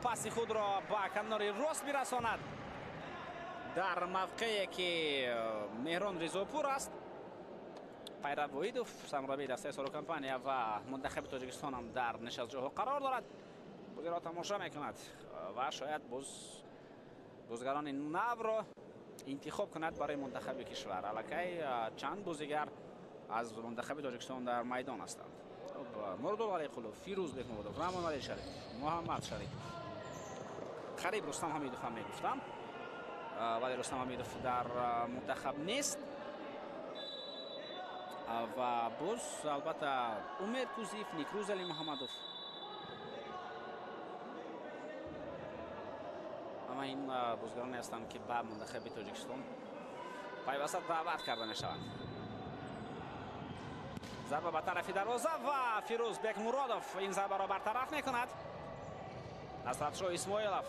паси худро ба канори рост бирасонад дар мавқее ки Меҳрон Ризопур аст. Пайрав Воидов самурабии дастаи Сорокомпания ва мунтахаби Тоҷикистон ҳам дар нишастҷоҳо қарор дорад. бозиро тамоша мекунад ва шояд бозгарони навро интихоб кунад барои мунтахаби кишвар. Аллакай чанд бозигар аз мунтахаби Тоҷикистон дар майдон ҳастанд. Муродул Алиқулов, Фирӯз Бекмуродов, Рамон Али Шарифов, Муҳаммад Шарипов, қариб Рустам Ҳамидов ҳам мегуфтам, вале Рустам Ҳамидов дар мунтахаб нест. Ва боз албатта Умер Кузиев, Никрӯз Али Муҳаммадов, ҳама ин бозгароне ҳастанд ки ба мунтахаби Тоҷикистон пайваста даъват карда мешаванд. зарба ба тарафи дарвоза ва Фирӯз Бекмуродов ин зарбаро бартараф мекунад. Насратшоҳ Исмоилов,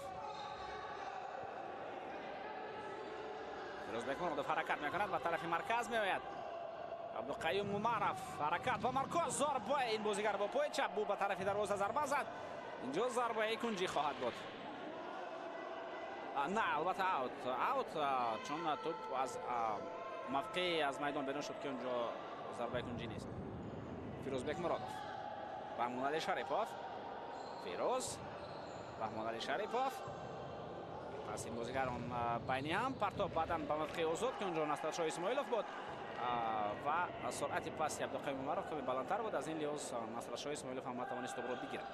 Фирӯз Бекмуродов ҳаракат мекунад, ба тарафи марказ меояд. Абдуқаюм Умаров ҳаракат ба марказ, зарба, ин бозигар бо пои чап бу ба тарафи дарвоза зарба зад. Инҷо зарбаи кунҷӣ хоҳад буд. Не, албатта аут, чун туп аз мавқеи аз майдон берун шуд ки унҷо зарбаи кунҷӣ нест. Фирӯз Бекмуродов, Баҳмон Али Шарипов, Фирӯз, Баҳмон Али Шарипов. Пас ин бозигарон байни ҳам партоб баъдан ба мавқеи озод ки унҷо Насратшоҳ Исмоилов буд ва суръати паси Абдуқаюм Умаров каме баландтар буд. Аз ин лиҳоз Насратшоҳ Исмоилов ҳам тавонист тӯбро бигирад.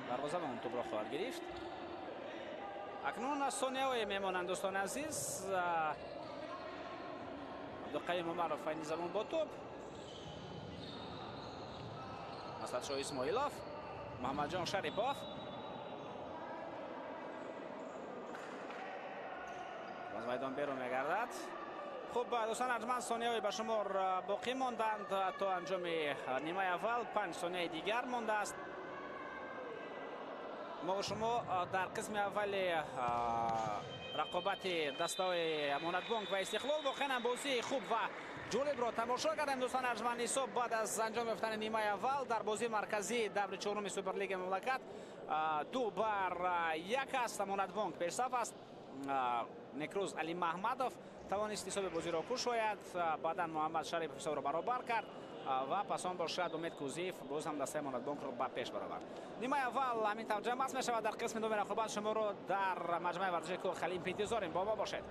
дарвозабон тӯбро хоҳад гирифт. Акнун сонияҳое мемонанд дӯстони азиз. Абдуқаюм Умаров айни замон бо тӯб, Насратшоҳ Исмоилов, Муҳаммадҷон Шарипов. аз майдон берун мегардад. хуб дӯстони арҷманд, сонияҳои ба шумор боқӣ монданд то анҷоми нимаи аввал. 5 сонияи дигар мондааст. мо шумо дар қисми аввали рақобати дастаҳои Амонатбонк ва Истиқлол воқеан бозии хуб ва ҷолибро тамошо кардем. дӯстони арҷманд, ҳисоб баъд аз анҷом ёфтани нимаи аввал дар бозии марказии даври чоруми Суперлигаи мамлакат 2-1 аст. Амонатбонк пешсаф аст. Никрӯз Али Маҳмадов тавонист ҳисоби бозиро кушояд. баъдан Муҳаммад Шарипов ҳисобро баробар кард ва пасон бошад Умед Кузиев боз ҳам дастаи Амонатбонкро ба пеш баровард. нимаи аввал ҳамин тавр ҷамъ мешавад. дар қисми думи рақобат шуморо дар маҷмӯи варзиши Кӯҳ Халим интизорем. бо мо бошед.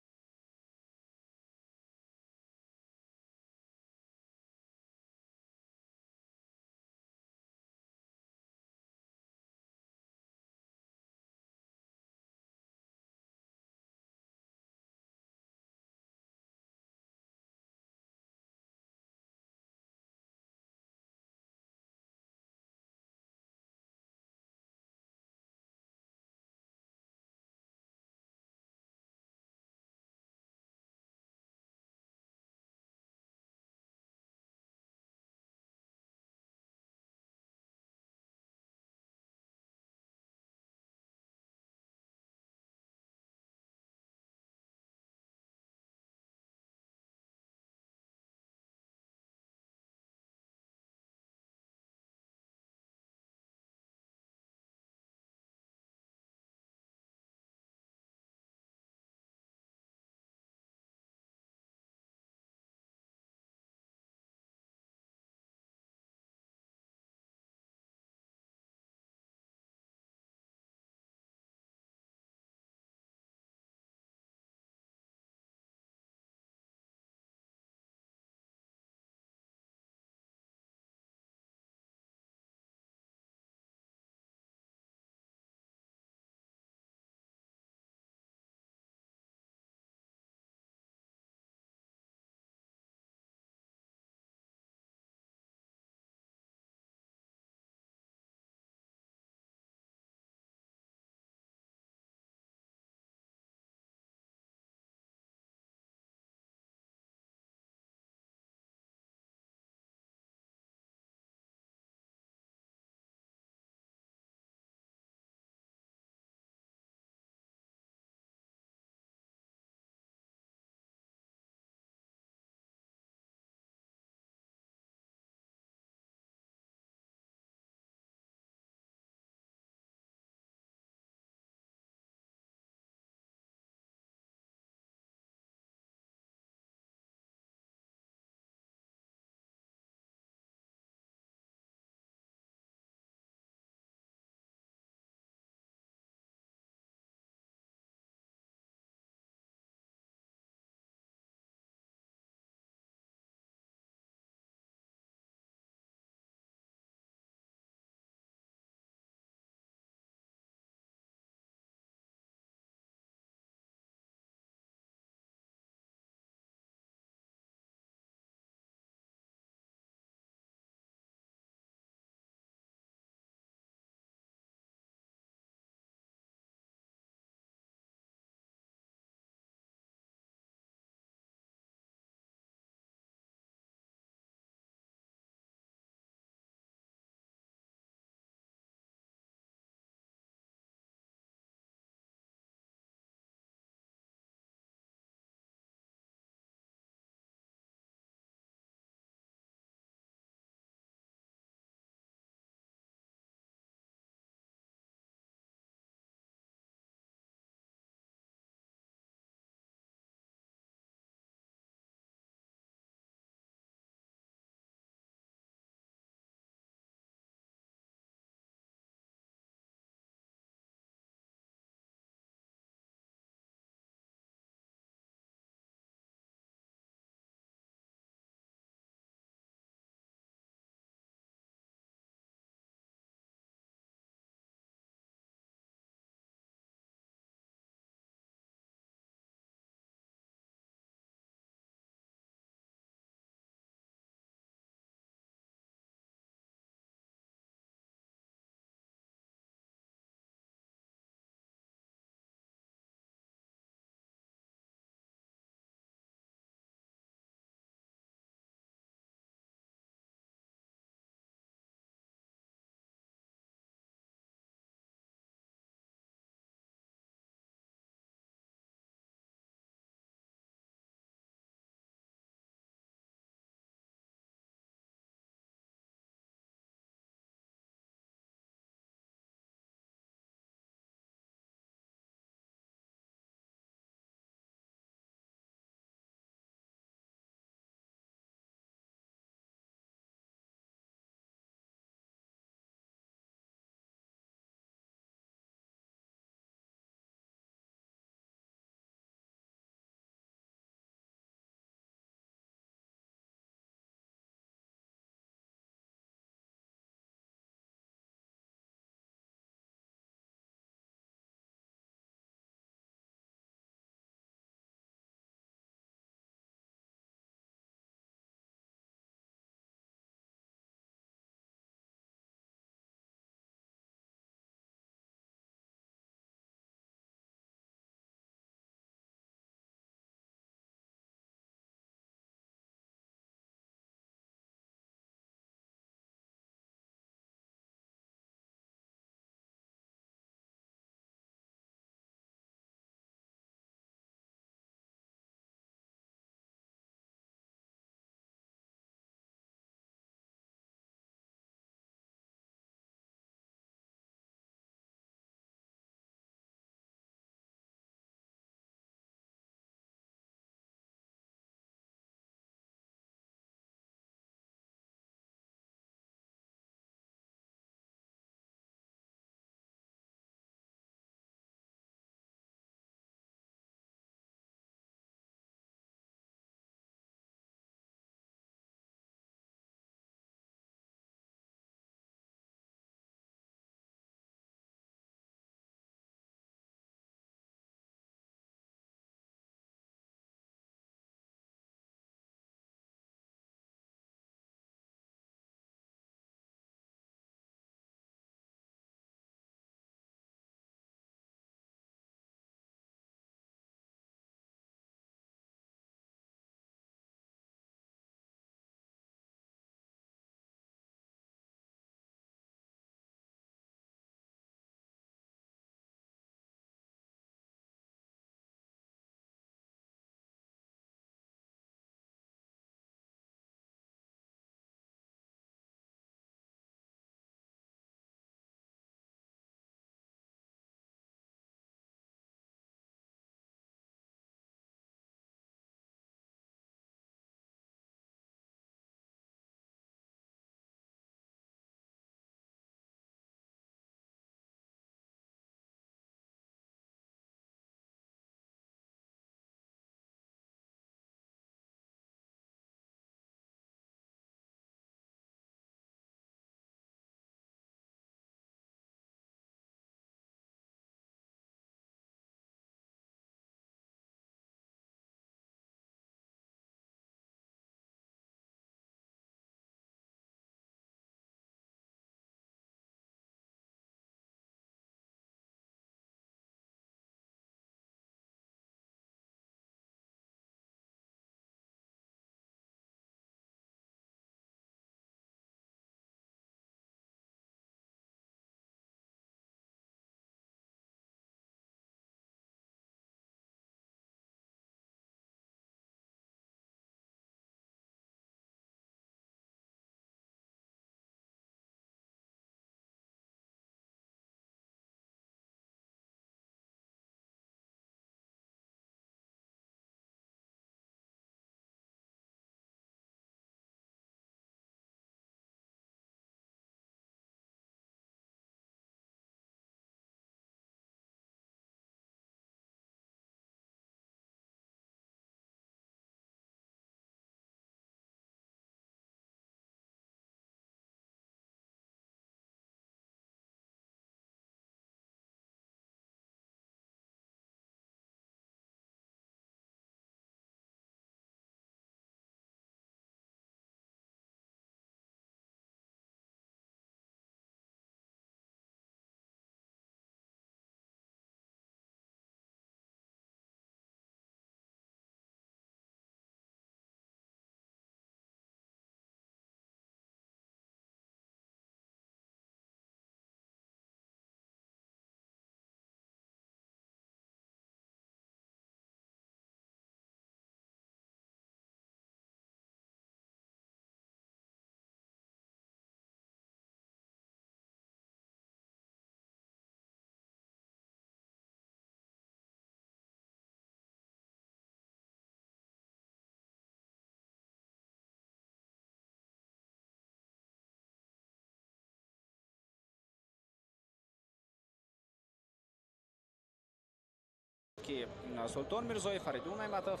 که سلطان میرزایی، فریدون نعمتов،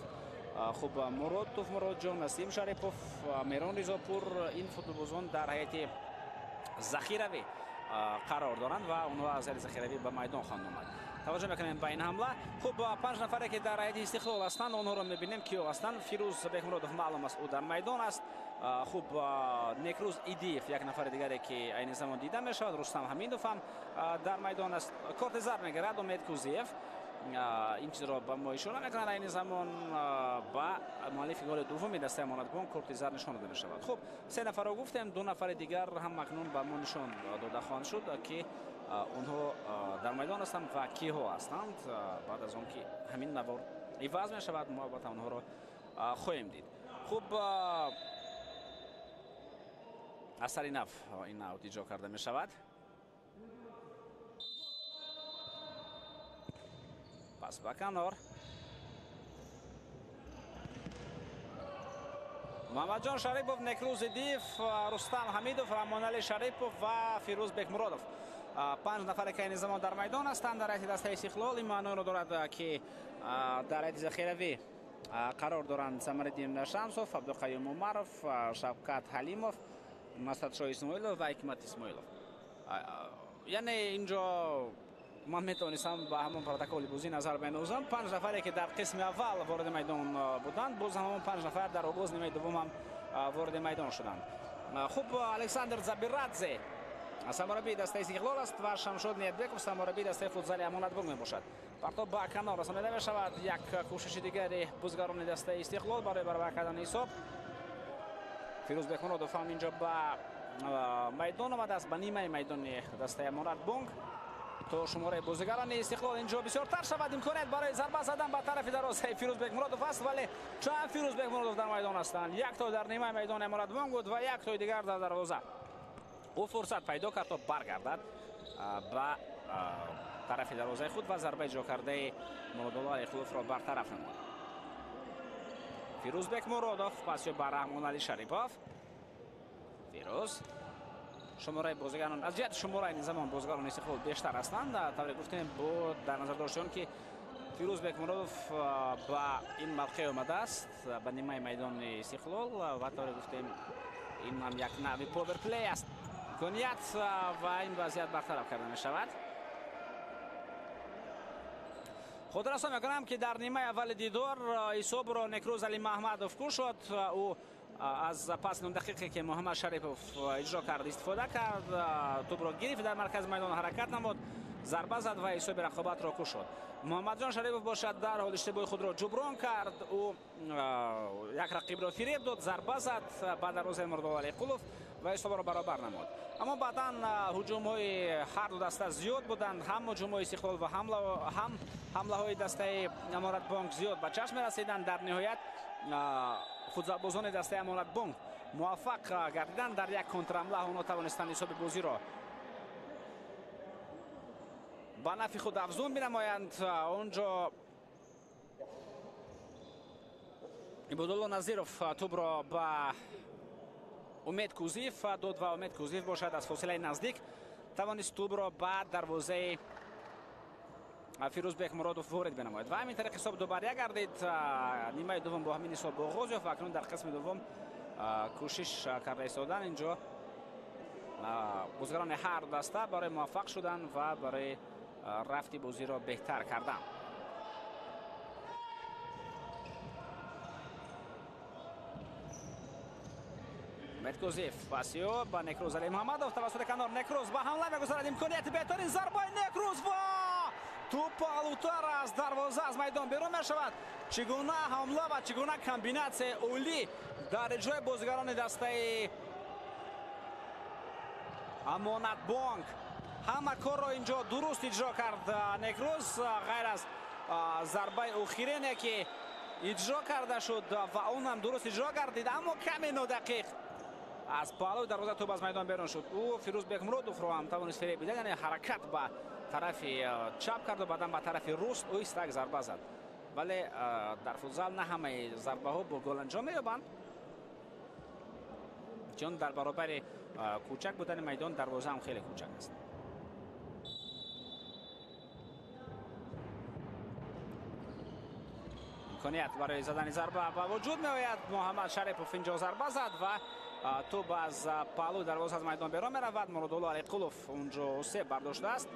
خب مراد جان، نسیم شریفов، میران رضاپور، این فوتبالبازان در هیئت ذخیروی قرار دارند و اونها از هیئت ذخیروی به میدان خواهند آمد. توجه میکنیم به این حمله. خب 5 نفری که در هیئت استقلال هستند اونها رو میبینیم کیو هستند. فیروز بهمرادov معلوم است او در میدان است. خب نکروز ایدیف یک نفر دیگری که این زمان دیده میشود. رستم حمیدov هم در میدان است. کارت زرد میگیرد امید کوزیف. این چیز را به ما اشاره میکنند. این زمان با مؤلف گل دوم دسته امانتبانک کارت زرد نشان داده میشود. خب 3 نفر را گفتیم، 2 نفر دیگر هم اکنون به ما نشان داده خواهند شد که اونها در میدان هستند و کیها هستند. بعد از اون که همین نوار عوض میشود ما با اونها را خواهیم دید. خب اثر این اوت ایجاد کرده می شود. پس به کنار محمد جان شریفov، نکروز دیف، رستم حمیدov، رامانعلی شریفov و فیروز بهمرادov 5 نفر که این زمان در میدان هستند. در هیئت دسته استقلال این معنی را دارد که در هیئت ذخیروی قرار دارند سمرالدین شمسov، عبدالقیوم عمرov، شوکت حلیمov، نصرت شاه اسماعیلov و حکمت اسماعیلov. یعنی اینجا من میتونستم با همون پروتکل بازی نظر بندازم. 5 نفری که در قسم اول وارد میدان بودند، باز همون 5 نفر در آغاز نیمه دوم هم وارد میدان شدند. خب الکساندر زابیرادزه سرمربی دسته استقلال است و شمشاد نیتبکov سرمربی دسته فوتزال امانتبانک می باشد. پرتاب به کنار رسانیده می شود. یک کوشش دیگری بازیگران دسته استقلال برای برابر کردن حساب. فیروز بهمرادov هم اینجا به میدان آمده است، به نیمه میدان دسته امانتبانک. تو شماره بازیگران استقلال اینجا بسیار تر شود. امکانیت برای ضربه زدن به طرف دروازه فیروز بهمرادov است، ولی چند فیروز بهمرادov در میدان هستند. یک تا در نیمه میدان امانتبانک بود و یک تا دیگر در دروازه. او فرصت پیدا کرد تا برگردد به طرف دروازه خود و ضربه اجرا کرده مرادالله خلوف را برطرف نمود. فیروز بهمرادov پس به رحمانعلی شریفov. فیروز شماره بازیگران از جهت شماره این زمان بازیگران استقلال بیشتر هستند. طوری گفتیم با در نظر داشتن که فیروز بهمرادov با این موقع آمده است به نیمه میدان استقلال و طوری گفتیم این هم یک نوع پاور پلی است. کنیت و این وضعیت برطرف کرده می شود. خود را سعی میکنم که در نیمه اول دیدار حساب را نکروز علی محمدov کشد. او از پس 9 دقیقه که محمد شریفov اجرا کرد استفاده کرد، توپ را گرفت، در مرکز میدان حرکت نمود، ضربه زد و حساب رقابت را کشد. محمد جان شریفov باشد در حال اشتباه خود را جبران کرد. او یک رقیب را فریب داد، ضربه زد بعد دروازه مرادالله خلوف و حساب را برابر نمود. اما بعدا هجوم های هر دو دسته زیاد بودند، هم هجوم های استقلال و هم حمله های دسته امانتبانک زیاد به چشم رسیدند. در نهایت فوتبالبازان دسته امانتبانک موفق گردیدند در یک کنتر حمله آنها توانستند حساب بازی را به نفع خود افزون بنمایند. اونجا عبدالله نظیرov توپ را به امید کوزیف داد و امید کوزیف باشد از فاصله نزدیک توانست توپ را به دروازه فیروز بهمرادov وارد بنماید و همین طریق حساب 2-1 گردید. نیمه دوم با همین حساب آغاز یافت و اکنون در قسم دوم کوشش کرده ایستادن. اینجا بازیگران هر دسته برای موفق شدن و برای رفت بازی را بهتر کردن. امید کوزیف پاسیو با نکروز علی محمدov توسط کنار نکروز با حمله میگذارد. امکانیت بهترین ضربه نکروز و توپ آلوتر از دروازه از میدان بیرون می شود. چگونه حمله و چگونه کامبیناسیون اولی در اجرای بازیگران دسته امانتبانک. همه کار را اینجا درست اجرا کرد نکروز غیر از ضربه اخیرینی که اجرا کرده شد و اون هم درست اجرا گردید. اما کمی 9 دقیق از پالو دروازه توپ از میدان بیرون شد. او فیروز بهمرادov رو هم توانست فریب بده، یعنی حرکت به طرف چپ کرد و بعدا به طرف راست او استرک ضربه زد. ولی در فوتبال نه همه ضربه ها با گل انجام می‌یابند، چون در برابر کوچک بودن میدان دروازه هم خیلی کوچک است. امکانیت برای زدن ضربه به وجود می آید. محمد شریپوف اینجا ضربه زد و توپ از پهلوی دروازه از میدان بیرون می رود. مرادالله علیقلوف اونجا سه برداشته است.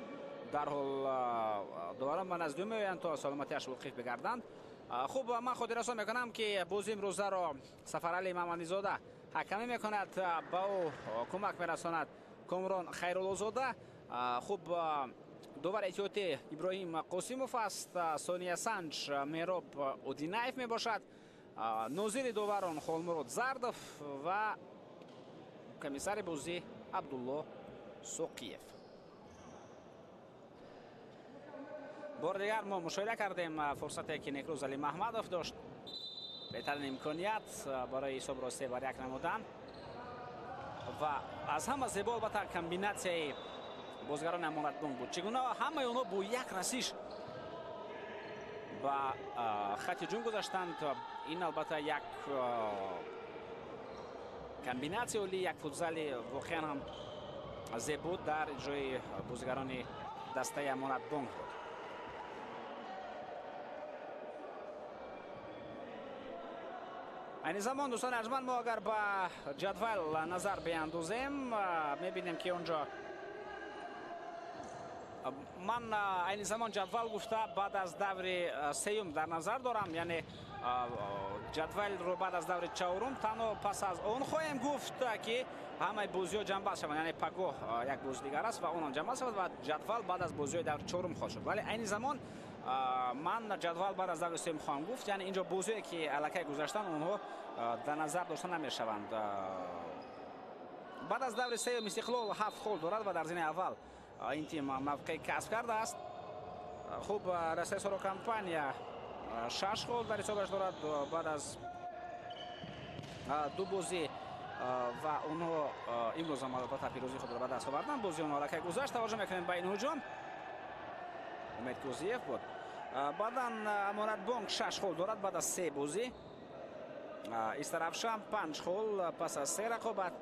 در حال دوباره به نزد می آیند تا سلامتیش وقیف بگردند. خوب من خود رسان میکنم که بازی امروزه را سفرعلی محمدی زاده حکمی میکند. با او کمک میرساند کامران خیرالله زاده. خوب دوباره احتیاطی ابراهیم قاسیموف است. ثانی سنج مهراب اودینایف می باشد. نوزیر دوباران خولمرود زردوف و کمیسر بازی عبدالله سوقیف. بار دیگر ما مشاهده کردیم فرصتی که نیکروز علی محمدوف داشت بهترین امکانیت برای حساب را 3-1 نمودن و از همه زیبا البته کمبیناسیای بازیگران امانت بانک بود. چگونه همه اونا با یک رسیش با خط جون گذاشتند. این البته یک کمبیناسیای عالی، یک فوتزال واقعا هم زیبا در اجرای بازیگران دسته امانت بانک بود. این زمان دوستان ارجمند ما اگر به جدول نظر بیاندازیم میبینیم که اونجا من این زمان جدول گفته بعد از دور سیوم در نظر دارم، یعنی جدول رو بعد از دور چهارم تنها پس از اون خواهیم گفت که همه بازی ها جنبه شوند، یعنی پگاه یک بازی دیگر است و اون جنبه شود و جدول بعد از بازی دور چهارم خواهد شد. ولی این زمان من جدول بعد از دور سیوم خواهم گفت، یعنی اینجا بازی که الکی گذاشتن اونها در نظر داشته نمیشوند. بعد از دور سیوم استقلال 7 گل دارد و در زمین اول این تیم موقع کسب کرده است. خوب رسای سرو کمپانیا 6 گل در حسابش دارد بعد از دو بازی و اونها امروز هم البته پیروزی خود را به دست آوردن. بازی اونها الکی گذشت. توجه میکنیم به این هجوم امید کوزیف بود. بعدا امانت بانک 6 گل دارد بعد از 3 بازی. استرافشان 5 گل پس از 3 رقابت.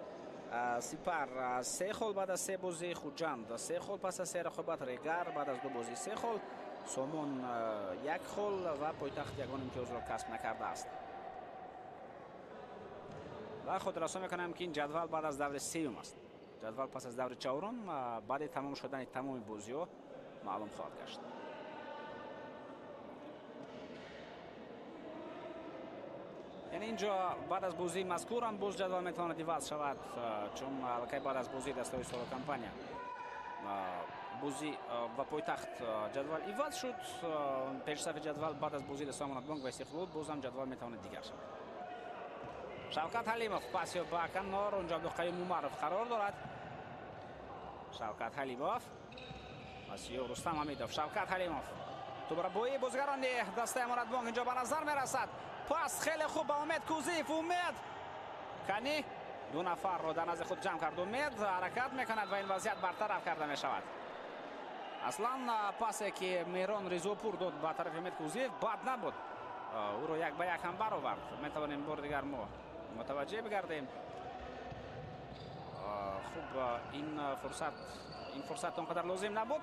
سپر 3 گل بعد از 3 بازی. خوجند 3 گل پس از 3 رقابت. ریگر بعد از 2 بازی 3 گل. سومون 1 گل و پایتخت یگان امتیاز را کسب نکرده است. و خود رسا میکنم که این جدول بعد از دور سیوم است. جدول پس از دور چهارم بعد تمام شدن تمام بازی ها معلوم خواهد گشت. یعنی اینجا بعد از بازی مذکور هم باز جدول میتواند عوض شود، چون الکی بعد از بازی دسته سولو کمپانیا بازی و پایتخت جدول عوض شد. پیش صف جدول بعد از بازی دسته امانت بانک و استقلال باز هم جدول میتواند دیگر شود. شوکت حلیموف پاس با کنار اونجا عبدالقیوم مومرف قرار دارد. شوکت حلیموف پاس رستم حمیدوف. شوکت حلیموف تو برای بوی بازیگران دسته امانت بانک اینجا به نظر میرسد. پاس خیلی خوب به امید کوزیف. امید کنی 2 نفر را در نزد خود جمع کرد. امید حرکت میکند و این وضعیت برطرف کرده میشود. اصلا پاسی که میران ریزوپور داد به طرف امید کوزیف بد نبود، او رو 1 به 1 هم برآورد. میتوانیم بار دیگر ما متوجه بگردیم. خوب این فرصت اونقدر لازم نبود.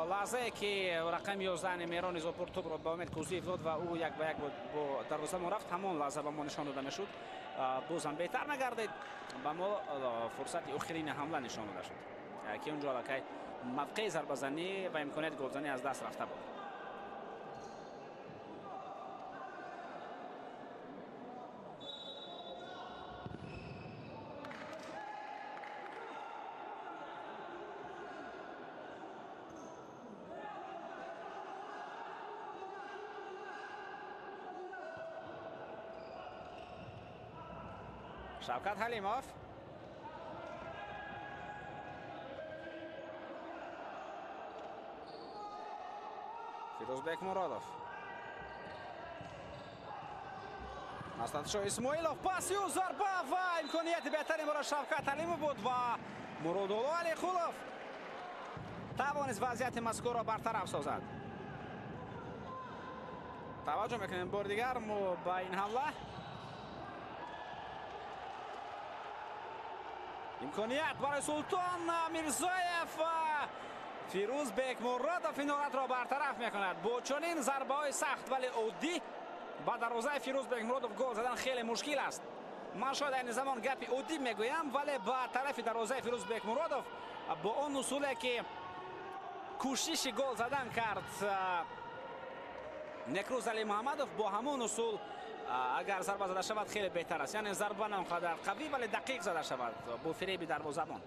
لحظه که رقم 11 میران ریزوپور توپ را به امید کوزیف داد و او 1 به 1 با دروازه ما رفت، همون لحظه به ما نشان داده میشد باز هم بهتر نگردید. به ما فرصت آخرین حمله نشان داده شد که اونجا که موقع ضربه زنی و امکانیت گلزنی از دست رفته بود. شوکت حلیموف فیروزبک مرادوف مستدشو اسماعیلوف پاسی و ضربه و امکانیت بهتری برای شوکت حلیموف بود و مرادالله علیقلوف توانست وضعیت مذکور را برطرف سازد. توجه میکنیم بار دیگر ما به این حمله. امکانیت برای سلطان میرزایف و فیروزبک مرادوف این حالت را برطرف میکند. با چنین ضربه های سخت ولی عادی ба дарвозаи Фирӯзбек Муродов гол задан хеле мушкил аст. ман шояд айни замон гапи удиб мегӯям, вале ба тарафи дарвозаи Фирӯзбек Муродов бо он усуле ки кӯшиши гол задан кард Некрӯз Али Муҳаммадов, бо ҳамон усул агар зарба зада шавад хеле беҳтар аст. яъне зарба на он қадар қавӣ вале дақиқ зада шавад бо фиреби дарвозабон.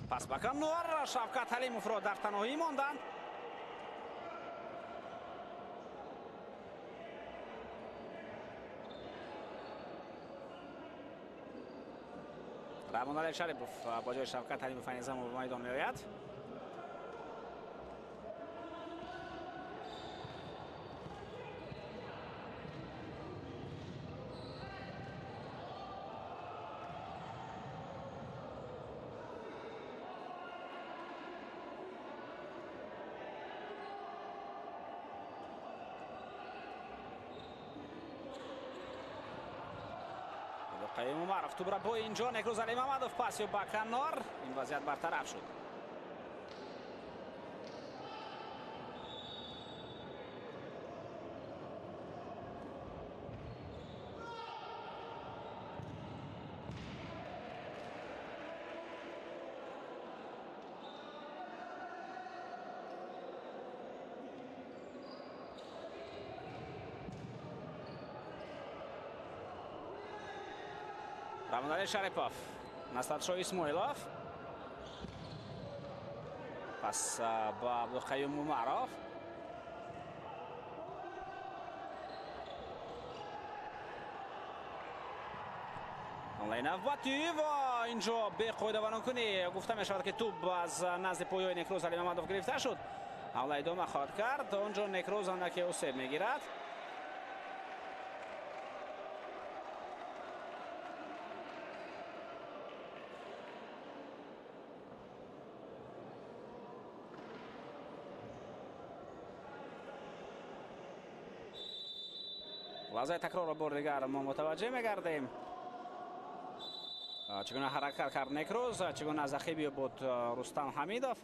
пас ба канор Шавкат Ҳалимовро дар таноҳӣ монданд. Рамонали Шарипов ба ҷои Шавкат Ҳалимов айни замон ба майдон меояд. Қаим Умаров тубра бо инҷо Некрӯз Али Мамадов пас ё ба канор. ин вазъият бартараф шуд. Рамонали Шарипов, Насратшоҳ Исмоилов, пас ба Абдулқаюм Умаров. онлайн навбатӣ ва инҷо беқоидаваронкунӣ гуфта мешавад ки туб аз назди поёи Некрӯз Али Мамадов гирифта шуд. ҳамла идома хоҳад кард. онҷо Некрӯз андаке осеб мегирад. лаҳзаи такрорро бор дигар мо мутаваҷҷеҳ мегардем. чӣ гуна ҳаракат кард Некрӯз, чӣ гуна захибӣ буд Рустам Ҳамидов.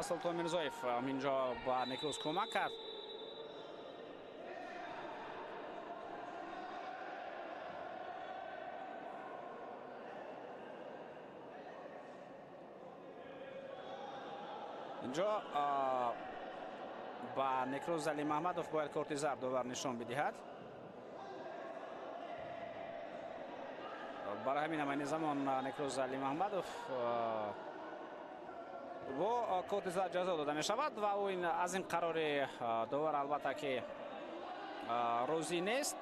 Султон Мирзоев инҷо ба Некрӯз кӯмак кард. инҷо ба Некрӯз Али Маҳмадов бояд корти зард довар нишон бидиҳад. барои ҳамин айни замон Некрӯз Али Маҳмадов бо корти зард ҷазо дода мешавад ва ӯ аз ин қарори довар албатта ки розӣ нест.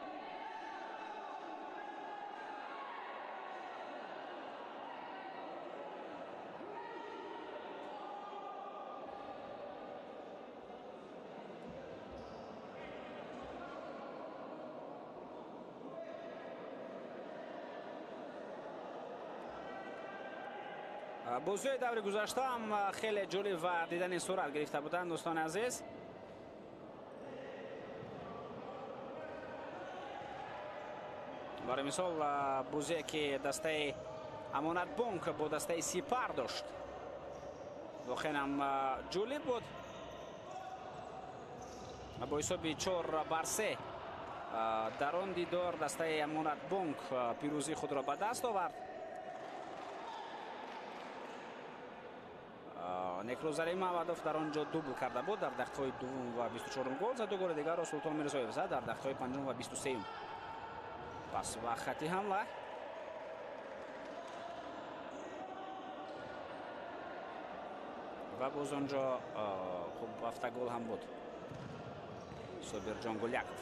бозиҳои даври гузаштаам хеле ҷолиб ва дидани сурат гирифта буданд дӯстони азиз. барои мисол бозие ки дастаи Амонатбонк бо дастаи Сипар дошт вохелам ҷолиб буд. бо ҳисоби 4-3 дар он дидор дастаи Амонатбонк пирӯзии худро ба даст овард. Некрӯз Али Маҳмадов дар он ҷо дубл карда буд. дар дақиқаҳои дуввум ва 24 гол зад. ду голи дигарро Султон Мирзоев зад дар дақиқаҳои 5 ва 23. пас ба хати ҳамла ва боз он ҷо хуб ҳафта гол ҳам буд. Собирҷон Гуляков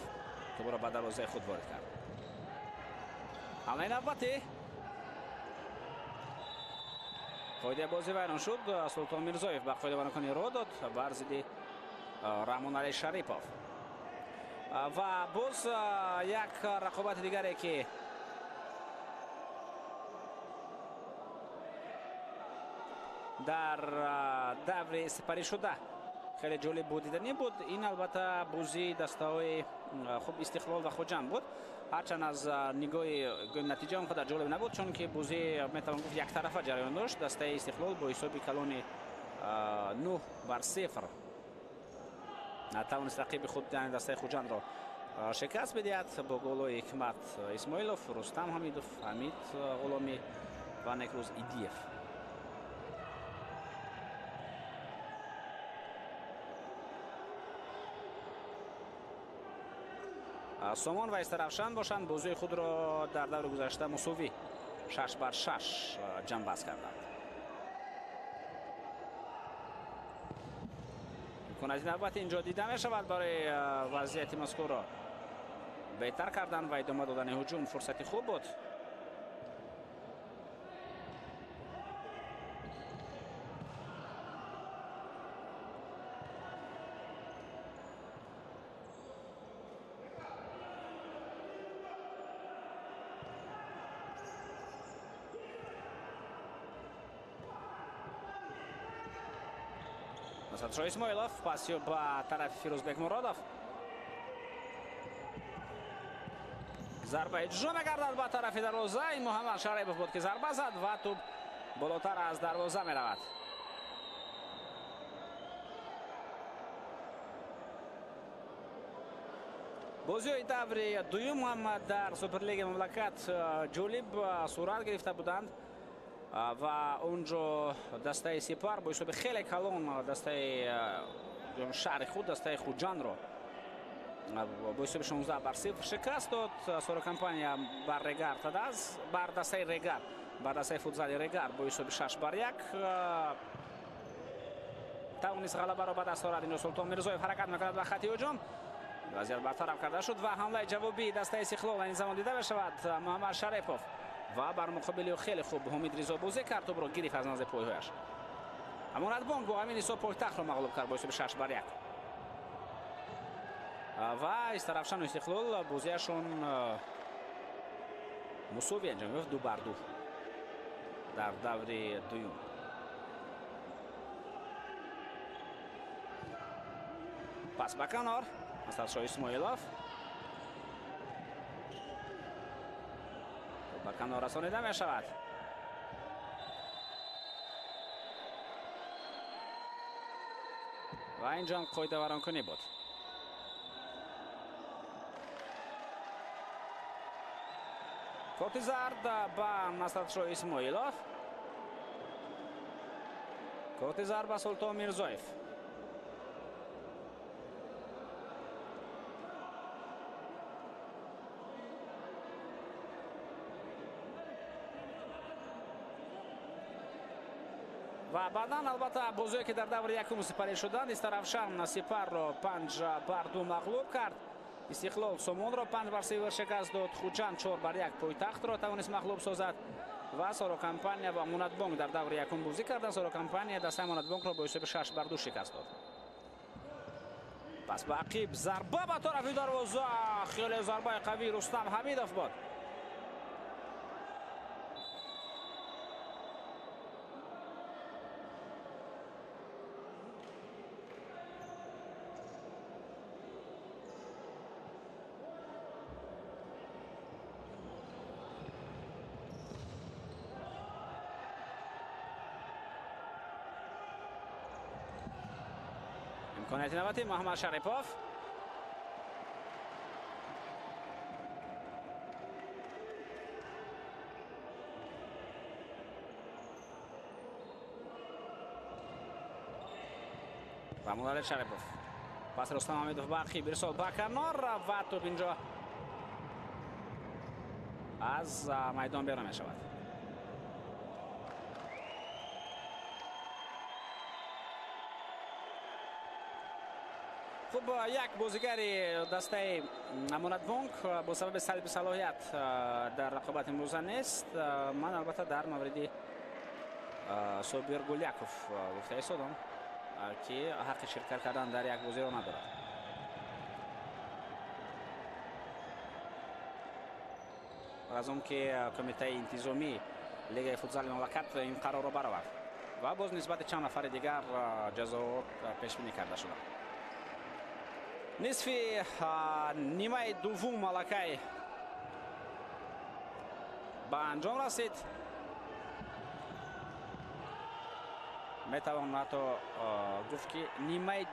тубро ба дарвозаи худ ворид кард. ҳамлаи навбатӣ қоидаи бозӣ вайрон шуд. Султон Мирзоев ба қоидаваронкунӣ роҳ дод бар зидди Рамонали Шарипов. ва боз як рақобати дигаре ки در دور سپری شده خیلی جالب بود دیدنی بود. این البته بازی دسته‌های خوب استقلال و خوجند بود، هرچند از نگاه نتیجه هم خود جالب نبود، چون که بازی میتوان گفت یک طرفه جریان داشت. دسته استقلال با حساب کلان 9-0 توانست رقیب خود دسته خوجند را شکست بدهد با گل‌های حکمت اسماعیلوف، رستم حمیدوف، حمید غلامی و نکروز ایدیف. سامان و استرافشان باشند بازی خود را در دور گذشته مساوی 6-6 جنببست کردند. امکان از این نوبت اینجا دیده می شود برای وضعیت مذکور را بهتر کردن و ادامه دادن هجوم. فرصتی خوب بود. Насадшо Исмоилов, пасью ба тарафи Фирузбек Муродов. зарба иҷро мегардад ба тарафи дарвоза. ин Муҳаммад Шарипов буд ки зарба зад ва тӯб болотар аз дарвоза меравад. бозиҳои даври дуюм ҳам дар Суперлигаи мамлакат ҷолиб сурат гирифта буданд ва онҷо дастаи Сипар бо ҳисоби хеле калон дастаи шаҳри худ дастаи Хуҷандро бо ҳисоби 16-0 шикаст дод. сорокомпания бар Регар Тадаз бар дастаи Регар бар дастаи футзали Регар бо ҳисоби 6-1 тавонист ғалабаро ба даст орад. инҷо Султон Мирзоев ҳаракат мекунад ба хати ҳуҷум. вазият бартараф карда шуд ва ҳамлаи ҷавобии дастаи Истиқлол ин замон дида мешавад. Муҳаммад Шарипов ва бар муқобили хеле хуб Ҳомид Ризо бозӣ кард, тӯбро гирифт аз назди пойҳояш. Амонатбонк бо ҳамин ҳисоб Пойтахтро мағлуб кард бо ҳисоби 6-1 ва Истарафшану Истиқлол бозияшон мусови анҷом ёфт 2-2 дар даври дуюм. пас ба канор Асадшоҳ Исмоилов ба канор расонида мешавад. ва инҷом қоидаворонкунӣ буд. карти зард ба Асадшоҳ Исмоилов, карти зард ба Султон Мирзоев. ва баъдан албатта бозие ки дар даври якум сипарӣ шуданд. Истарафшан Сипарро 5-2 мағлуб кард. Истиқлол Сомонро 5-0 шикаст дод. Хуҷанд 4-1 Пойтахтро тавонист мағлуб созад ва Сорокомпания ва Амонатбонк дар даври якум бозӣ карданд. Сорокомпания дастаи Амонатбонкро бо ҳисоби 6-2 шикаст дод. пас ба ақиб зарба ба тарафи дарвоза. хеле зарбаи қавии Рустам Ҳамидов буд. имконияти навбатӣ Муҳаммад Шарипов. ва Мулалет Шарипов. пас Рустам Ҳамидов ба ақиб ирсол ба канор ва тӯб инҷо аз майдон берун мешавад. хуб як бозигари дастаи Амонатбонк бо сабаби салби салоҳият дар рақобати имрӯза нест. ман албатта дар мавриди Собир Гуляков гуфта истодам ки ҳаққи ширкат кардан дар як бозиро надорад. аз он ки комитаи интизомӣ лигаи футзали мамлакат ин қарорро баровард. و باز نسبت چند نفر دیگر جزا پیش بینی کرده شده. نصف نیمه دوم مالکای به انجام رسید. میتوان حتی گفت که نیمه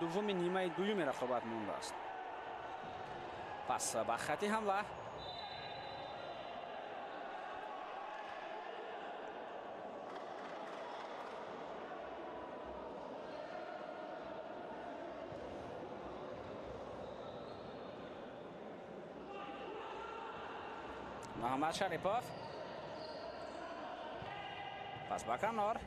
دوم رقابت مونده است. پس به خط حمله محمد شریپوف، پس به کنار.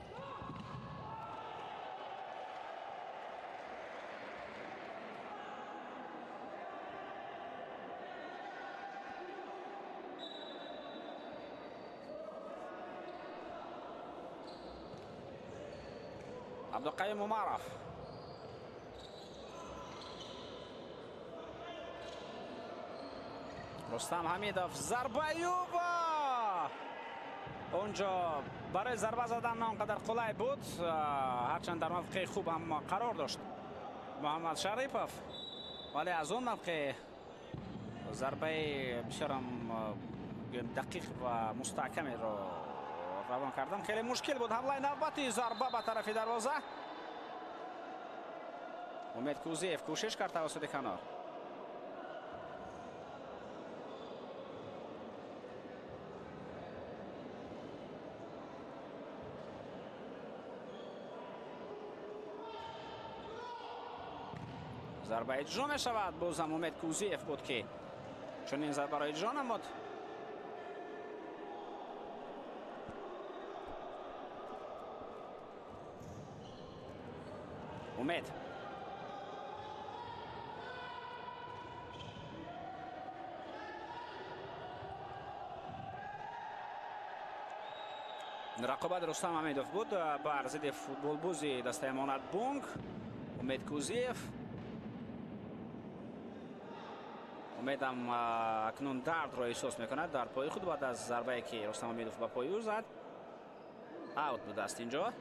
عبدالقیم عمرов. رستم حمیدов، ضربه یوبا اونجا برای ضربه زدن آنقدر قلای بود، هرچند در موقع خوب هم قرار داشت محمد شریپوف، ولی از اون موقع ضربه بسیار دقیق و مستحکمی رو روان کردن. خیلی مشکل بود حمله نوبتی، ضربه به طرف دروازه. امید کوزیف کوشش کرد توسط کنار. ضربه اجرا می شود. بازم امید کوزیف بود که چون این ضربه را اجرا نمود. امید رقابت رستم حمیدов بود بر ضد فوتبال بازی دسته امانت بانک. امید کوزیف، امیدم اکنون درد را احساس میکند در پای خود بعد از ضربه که رستم حمیدov به پای او زد. اوت بود است اینجا.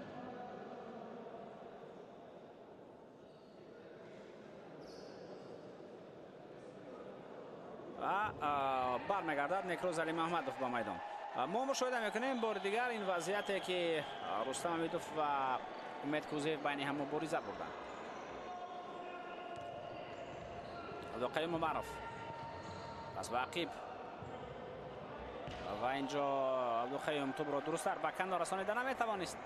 برمیگردد نیکروز علی محمدov به میدان. ما مشاهده میکنیم بار دیگر این وضعیتی که رستم حمیدov و امید کوزیف بین هم مبارزه بردند. عبدالقیم عمرov، پس به عقیب و اینجا عبدالقیم توپ را درست به کنار رسانیده نمیتوانست.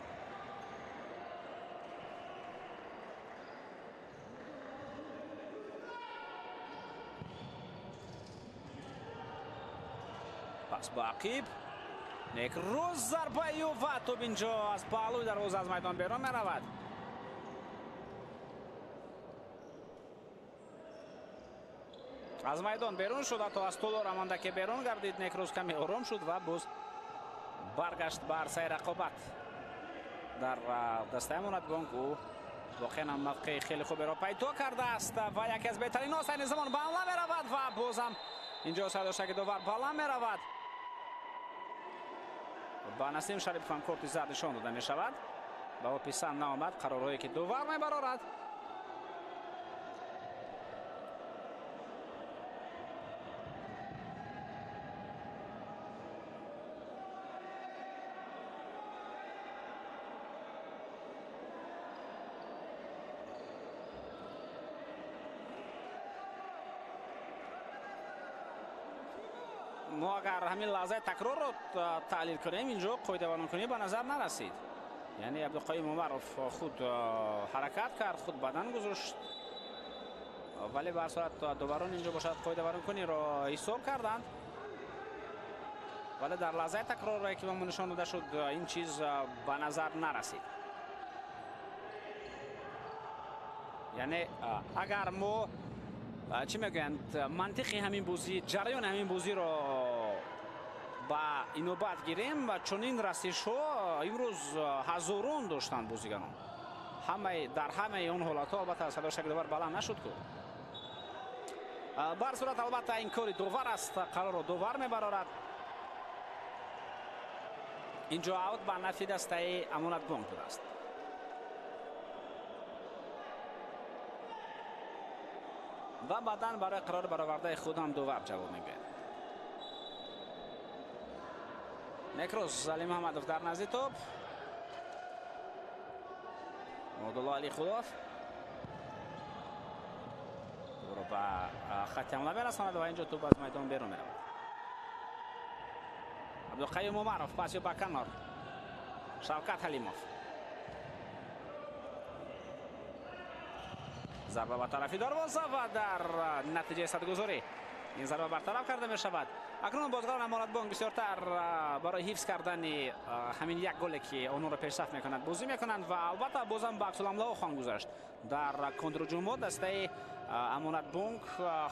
پس به عقیب نیکروز، ضربه یوفا، توپ اینجا از پهلوی دروازه از میدان بیرون می رود. از میدان بیرون شد، تا از طول رمانده که بیرون گردید. نیکروز کمی آرام شد و باز برگشت بر سر رقابت در دسته امانت بانک. او واقعا موقع خیلی خوبی را پیدا کرده است و یکی از بهترین آسین زمان بالا می رود و بازم اینجا صداشک دوبار بالا می رود. با نسیم شریف هم کارت زرد نشان داده می شود. با او پسند نامد، قرارهایی که دوبار می برارد. ما اگر همین لحظه تکرار رو تحلیل کنیم اینجا قاعده بانکنی به نظر نرسید. یعنی عبدالقیم عمرov خود حرکت کرد، خود بدن گذاشت، ولی به هر صورت دوبارون اینجا باشد قاعده بانکنی را حساب کردند، ولی در لحظه تکرار را که به ما نشان داده شد این چیز به نظر نرسید. یعنی اگر ما چی میگویند منطقی همین بازی، جریان همین بازی رو با اینوبت گیریم و چنین رسش ها امروز هزاران داشتند بازیگران، همه در همه اون حالت ها. البته صدا شکل دوبار بلند نشد که بر صورت البته این کاری دوور است، قرار رو دوور میبرارد. اینجا اوت به نفع دسته امانت بانک بود است. و بعدا برای قرار برآورده خود هم دو وقت جواب میگه. نکروس علی محمدوف در نزدیک توپ. عبدالله علی خودوف رو به خط حمله میرساند و اینجا توپ از میدان بیرون میرود. عبدالقیوم عمرов پاس به کنار. شوکت حلیموف ضربه به طرف دروازه و در نتیجه صدگذاری این ضربه برطرف کرده می شود. اکنون بازیکنان امارات بانک بسیارتر برای حفظ کردن همین یک گلی که اونها را پیشرفت میکنند بازی میکنند و البته بازم به عکس العمل خواهند گذاشت. در کنترهجوم دسته امارات بانک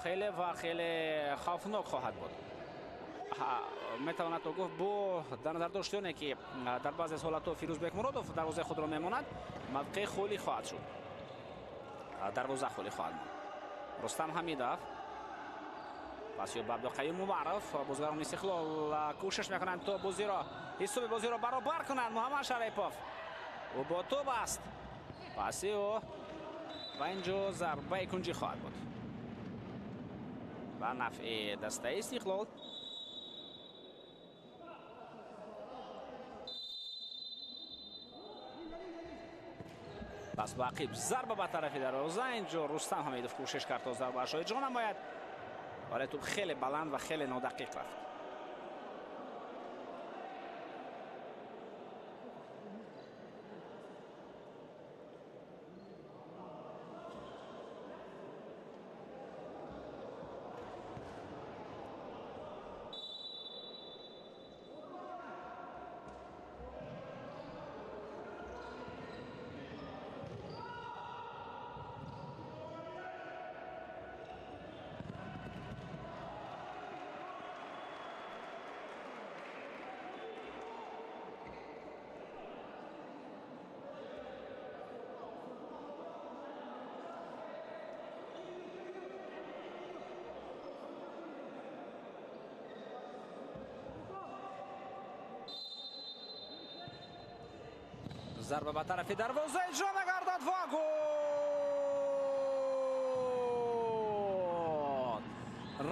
خیلی و خیلی خوفناک خواهد بود. میتواند گفت با در نظر داشتن که در بعضی از حالت‌ها فیروزبک مرادوف دروازه خود را میماند، موقع خالی خواهد شد. دروازه خالی خواهد ماند. رستم حمیدوف پس به عبدالقیوم عمرов بازیکنان استقلال کوشش میکنند تا بازی را حساب بازی را برابر کنند. محمد شریفوف و با توپ است پاسی و اینجا ضربه کنجی خواهد بود و نفع دسته استقلال. پس باقی ضربه به طرف دروازه. اینجا رستم حمیدوف کوشش کرد تا ضربه اش را اجرا نماید ولی توپ خیلی بلند و خیلی نادقیق رفت. ضربه به طرف دروازه اجرا می‌گردد و گل.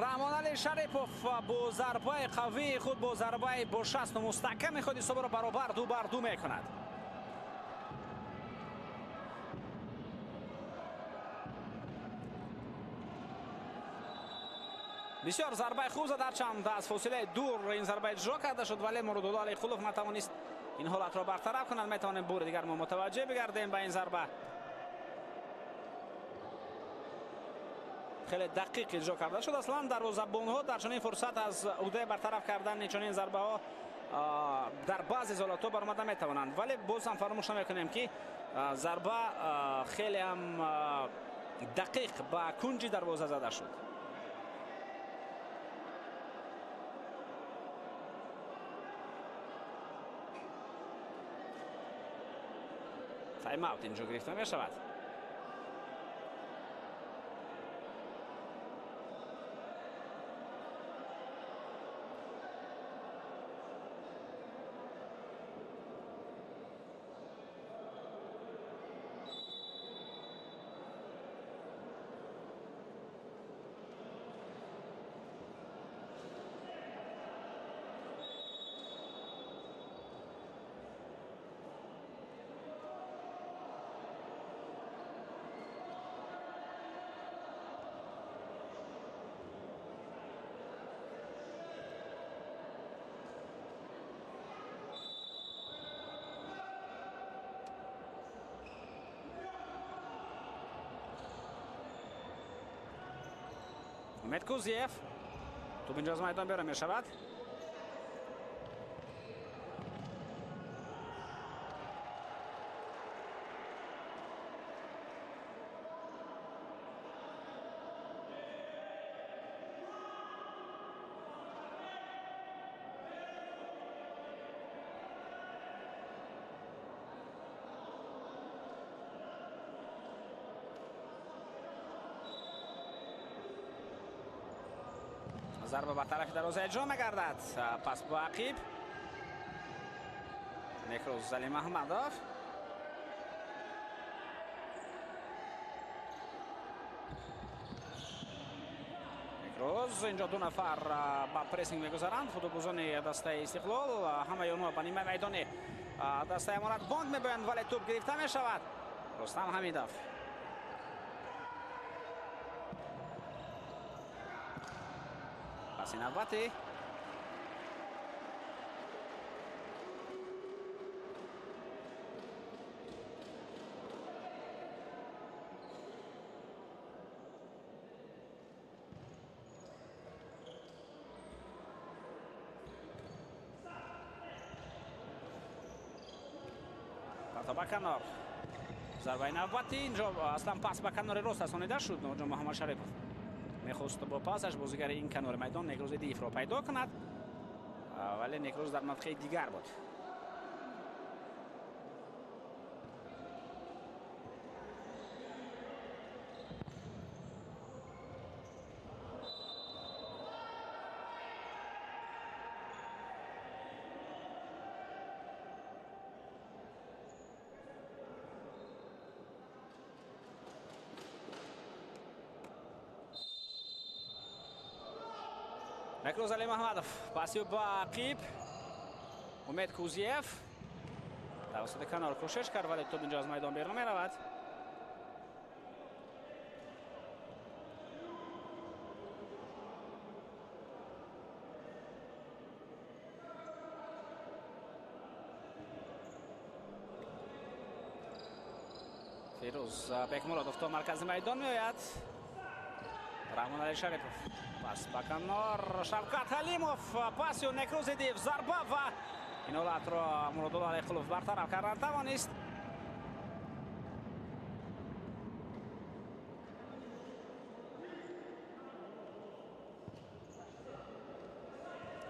رحمان علی شریفوف با ضربه قوی خود با ضربه با شست مستحکم خود حساب را برابر دو بر دو می‌کند. بسیار ضربه خوب زد، هرچند از فاصله دور این ضربه اجرا کرده شد ولی مرادالله علی خلوف نتوانست این حالت را برطرف کنند. میتوانیم بار دیگر ما متوجه بگردیم به این ضربه. خیلی دقیق اجرا کرده شد. اصلا دروازه‌بان‌ها در چنین فرصت از عهده برطرف کردن چنین ضربه ها در بعضی حالات برآمده میتوانند ولی باز هم فراموش نمیکنیم که ضربه خیلی هم دقیق با کنج دروازه زده شد. تایم اوت اینجا گرفته می شود. امید کوزیف توپ اینجا از میدان بیرون می شود. ضربه به طرف دروازه اجرا می‌گردد. پس با عقیب نکروز علی محمدوف روز اینجا دو نفر با پرسینگ میگذارند. فوتبالبازان دسته استقلال همه اونها با نیمه میدان دسته امارات بانک میبایند ولی توپ گرفته میشود. رستم حمیدوف پس نوبتی بکنار ضربه نوبتی اینجا اصلا پاس به کنار راست رسانیده شد. اونجا محمد شریپوف میخواست با پاسش بازیگر این کنار میدان نیکروز دیف را پیدا کند ولی نیکروز در منطقه دیگر بود. نیکروز علی محمدوف پاسی با قیب امید کوزیف توسط کنار کوشش کرد ولی توپ اینجا از میدان بیرون می رود. فیروز بکمرادوف تا مرکز میدان می آید. رحمان علی شریپوف پاس با کنار شفقت حلیموف پاسی و نیکروز دیف ضربه و این حالت را مرادالله علی خلوف برطرف کردن توانست.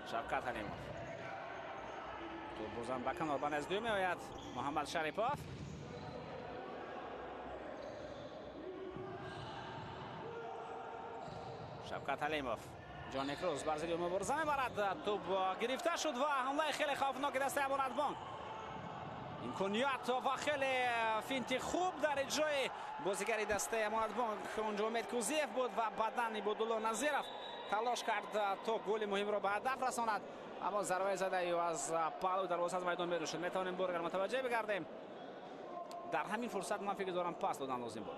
شفقت حلیموف توپ بازم با کنار به نزدیک می آید. محمد شریپوف شفقت حلیموف جان نیکروز بر ضد مبارزه میبرد. توپ گرفته شد و حمله خیلی خوفناک دسته امارات بانک. امکانیت و خیلی فینتی خوب در اجرای بازیگر دسته امارات بانک اونجا امید کوزیف بود و بعداً عبدالله نظیرов تلاش کرد تا گل مهم را به هدف رساند اما ضربه زده از پالو دروازه از میدان بیرون شد. میتوانیم برگر متوجه بگردیم در همین فرصت من فکر دارم پاس دادن لازم بود.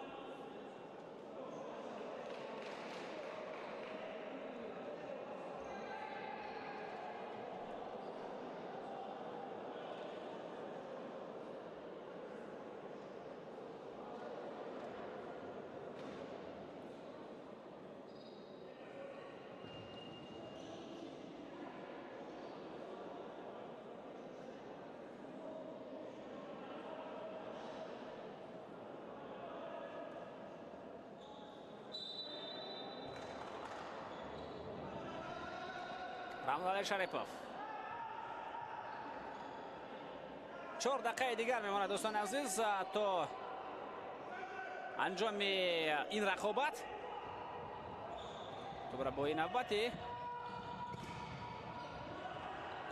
رحمان علی شریپوف 4 دقیقه دیگر میماند دوستان عزیز تا انجام این رقابت. دوباره با این نوبتی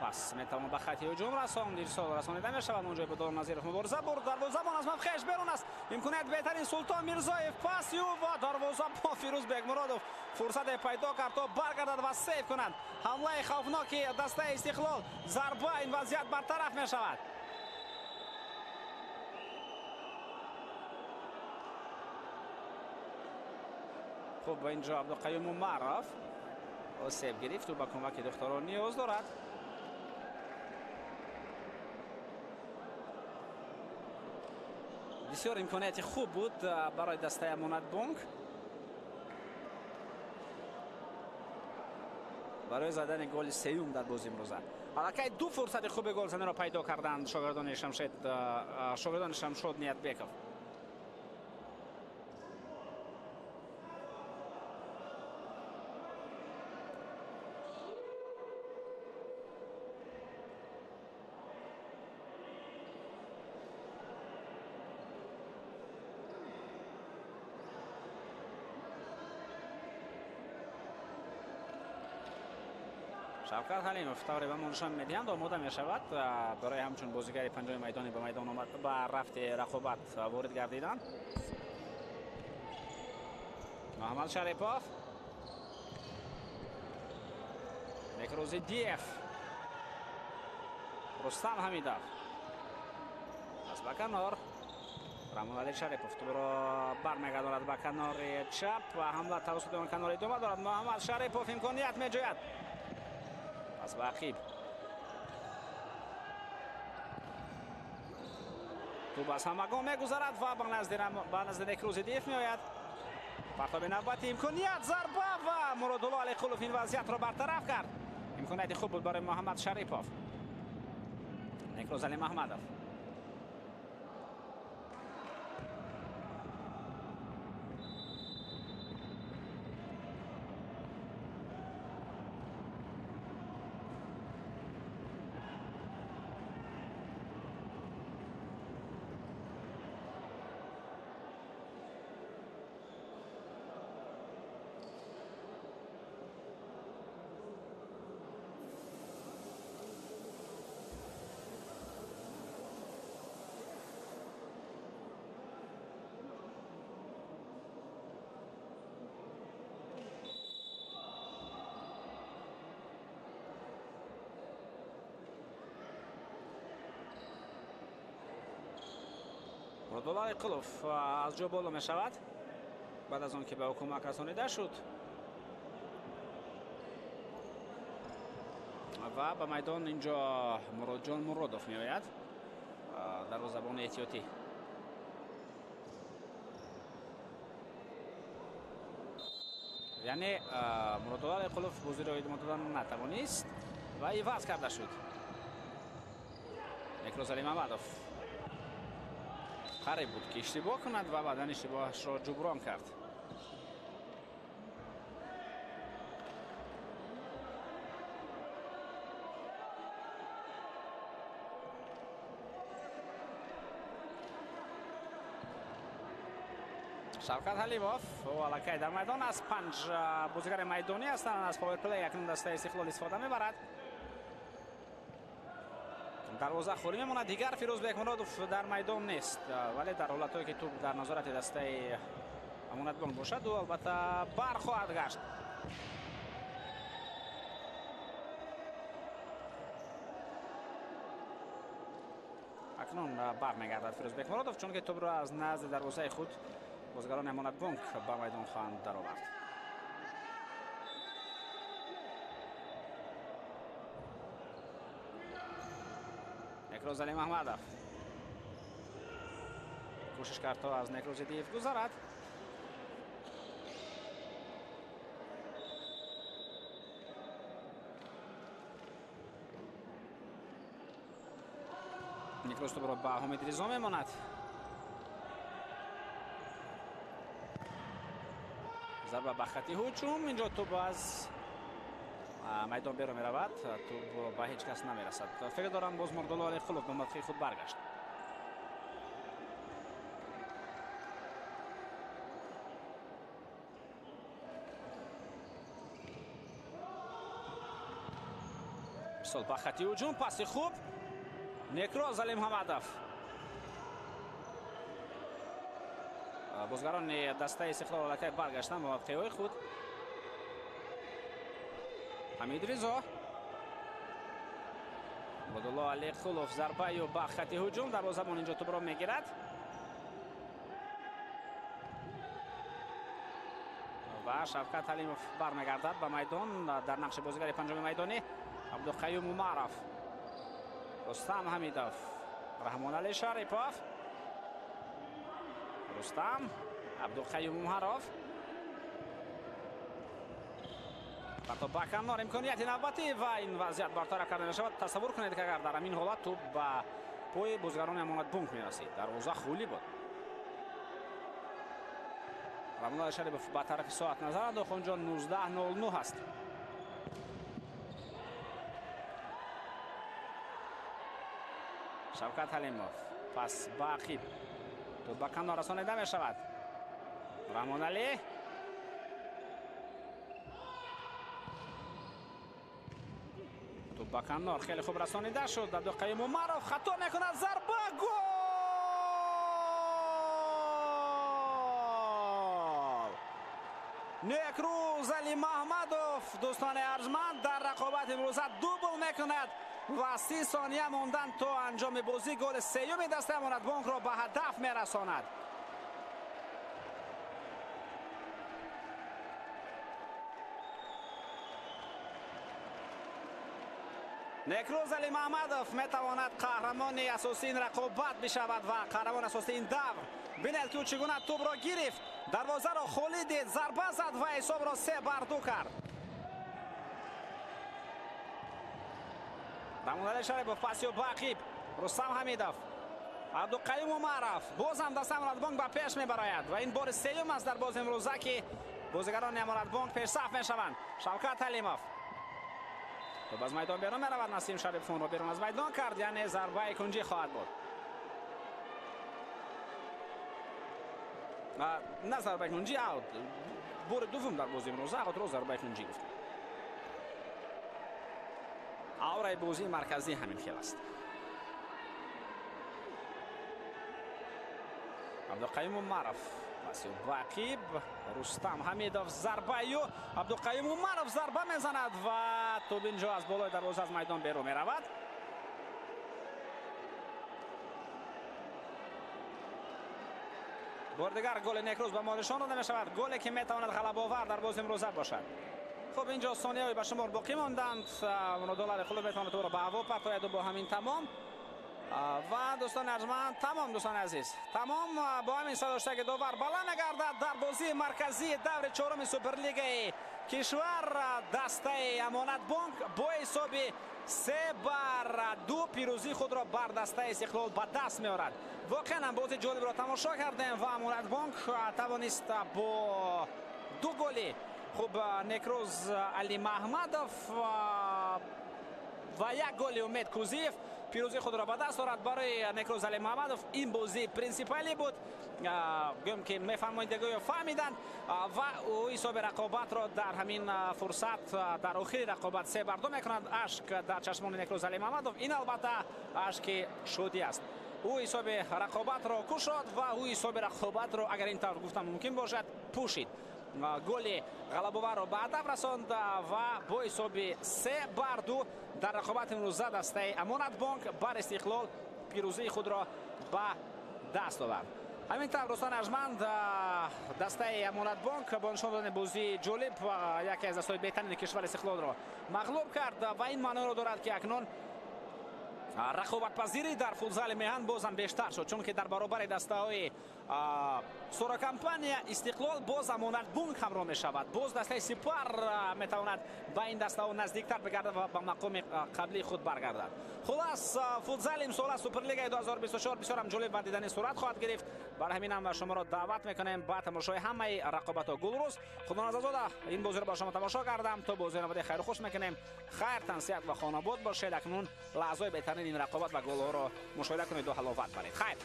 پس میتوان به خط هجوم رساند. ارسال رسانیده میشود. اونجا عبدالله نظیرov مبارزه برد. دروازه‌بان از مفخش بیرون است. امکانیت بهترین سلطان میرزایف پاس و دروازه‌بان فیروز بکمرادوف فرصت پیدا کرد تا برگردد و سیو کند. حمله خوفناکی دسته استقلال ضربه این وضعیت برطرف میشود. خب اینجا عبدالقیوم معرف و سیو گرفت و با کمک دختران نیاز دارد. بسیار امکانیت خوب بود برای دسته امارات بانک برای زدن گل سوم در بازی امروزه. حالا دو فرصت خوب گل زنی را پیدا کردند شاگردان شمشاد نیتبکov. شفقت حلیموف تقریبا نشان میدهند آماده می شود برای همچون بازیگر پنجم میدانی به میدان آمد با رفت رقابت وارد گردیدند. محمد شریپوف Некрузидиев. Рустам Ҳамидов. аз ба канор. Рамонали Шарипов тӯбро бармегардонад ба канори чап ва ҳамла тавассути он канор идома дорад. Муҳаммад Шарипов имконият меҷояд. аз ба ақиб. тӯб аз ҳамагон мегузарад ва ба назди Некрузидиев меояд. партоби навбати имконият зарба ва Муродулло Алиқулов ин вазъиятро бартараф кард. имконияти хуб буд барои Муҳаммад Шарипов. Некрузали Маҳмадов. Муродулло Алиқулов аз ҷо боло мешавад баъд аз он ки ба ӯ кӯмак расонида шуд ва ба майдон инҷо Муродҷон Муродов меояд, дарвозабони эҳтиётӣ. яъне Муродулло Алиқулов бозиро идома додан натавонист ва иваз карда шуд. Некрузали Маҳмадов қариб буд ки иштибоҳ кунад ва баъдан иштибоҳашро ҷуброн кард. Шавкат Ҳалимов аллакай дар майдон аст. 5 бозигари майдонӣ ҳастанд. аз поверплей акнун дастаи Истиқлол истифода мебарад. дарвоза холӣ мемонад. дигар Фирӯзбек Муродов дар майдон нест, вале дар ҳолатҳое ки тӯб дар назорати дастаи Амонатбонк бошад ӯ албатта бархоҳад гашт. акнун бармегардад Фирӯзбек Муродов, чунки тӯбро аз назди дарвозаи худ бозигарони Амонатбонк ба майдон хоҳанд даровард. Некрузали Маҳмадов. кӯшиш кард то аз Некрузидиев гузарад. Некруз тӯбро ба Ҳомид Ризо мемонад. зарба ба хати ҳуҷум. инҷо тӯб аз майдон беро меравад. тӯб ба ҳеҷ кас намерасад. фикр дорам боз Муродулло Алиқулов ба мавқеи худ баргашт. бисёр ба хати ҳуҷум. паси хуб. Некрузали Маҳмадов. бозгарони дастаи Истиқлол аллакай баргаштанд ба мавқеҳои худ. Ҳамид Ризо. Муродулло Алиқулов зарбаю ба хати ҳуҷум. дарвозабон инҷо тӯбро мегирад ва Шавкат Ҳалимов бармегардад ба майдон дар нақши бозигари панҷуми майдонӣ Абдуқайюм Умаров. Рустам Ҳамидов. Раҳмонали Шарипов. Рустам. Абдуқайюм Умаров. ҳатто ба канор имконияти навбатӣ ва ин вазъият бартарaf карда мешавад. тасаввур кунед ки агар дар ҳамин ҳолат тӯб ба пои бозигарони Амонатбонк мерасид. дарвоза хулӣ буд. Рамонали Шарипов ба тарафи соат назар андохт. онҷо 19:09 аст. Шавкат Ҳалимов. пас ба ақиб. тӯб ба канор расонида мешавад. Раҳмонали. тӯб ба канор хеле хуб расонида шуд. Абдуқайюм Умаров хато мекунад. зарба. гол! نیکروز علی محمدوف دوستان ارجمند در رقابت امروز دوبل میکند و 30 ثانیه ماندن تا انجام بازی گل سیوم دسته امانت بانک را به هدف میرساند. نیکروز علی محمدوف میتواند قهرمان اساسی این رقابت بشود و قهرمان اساسی این دور. بینید که او چگونه توپ را گرفت، دروازه را خالی دید، ضربه زد و حساب را 3-2 کرد. رموندن شریفوف پاسی و باقیب رستم حمیدوف عبدالقیوم عمرف باز هم دست امانت بانک به پیش میبراید و این بار سیوم است در بازی امروزه که بازیگران امانت بانک پیش صف میشوند. شوکت حلیموف توپ از میدان بیرون میرود، نسیم شریفون را بیرون از میدان کرد، یعنی ضربه کنجی خواهد بود. نه ضربه کنجی، اوت. بار دوم در بازی امروزه خود رو ضربه کنجی گفت. آورای بازی مرکزی همین خیل است. عبدالقیوم عمرف پاسی باقیب رستم حمیدوف ضربه یو عبدالقیوم عمرف ضربه میزند و توپ اینجا از بالای دروازه از میدان بیرون میرود. بار دیگر گل نیکروز به ما نشان داده میشود، گلی که میتواند غلبه آور در بازی امروزه باشد. خب اینجا ثانیه‌ای به شمار باقی ماندند، دلار خلو میتواند او را به هوا پرتاید و با همین تمام. و دوستان ارجمند، تمام دوستان عزیز، تمام با همین صداشته که دوبار بالا نگردد در بازی مرکزی دور چهارم سوپرلیگ کشور. دسته امانت بانک با حساب 3-2 پیروزی خود را بر دسته استقلال به دست می‌آورد. واقعا بازی جالب را تماشا کردیم و امانت بانک توانست با 2 گلی خوب نیکروز علی محمدوف و 1 گل امید کوزیف پیروزی خود را به دست آورد. برای نیکروز علی محمدوف این بازی پرینسیپالی بود، گم که میفرمایندگی فهمیدند و او حساب رقابت را در همین فرصت در آخر رقابت 3-2 میکنند. اشک در چشمان نیکروز علی محمدوف، این البته اشک شادی است. او حساب رقابت را کشاد و او حساب رقابت را اگر این طور گفتم ممکن باشد پوشید. گل غلبه را به هدف رساند و با حساب 3-2 در رقابت امروزه دسته امانت بانک بر استقلال پیروزی خود را به دست آورد. همینطور دوستان ارجمند، دسته امانت بانک با نشان دادن بازی جالب و یکی از دسته‌های بهترین کشور استقلال را مغلوب کرد و این معنی را دارد که اکنون رقابت پذیری در فوتزال میهن باز هم بیشتر شد، چون که در برابر دسته های سورا کمپانیا استقلال باز امانت بانک همراه می شود. باز دسته سپر میتواند به این دسته ها نزدیکتر بگردد و به مقام قبلی خود برگردد. خلاص فوتزال امسال سوپرلیگ 2024 بسیار هم جالب و دیدنی صورت خواهد گرفت. برای همین هم شما را دعوت میکنیم به تماشای همه رقابت ها. گلروز خدا نازآزاده این بازی را با شما تماشا کردم. تا بازی نوبتی خیر و خوش میکنیم. خیر تنسیت و خاناباد باشید. اکنون لحظه بهترین این رقابت و گل ها را مشاهده کنید و حلاوت برید. خیر.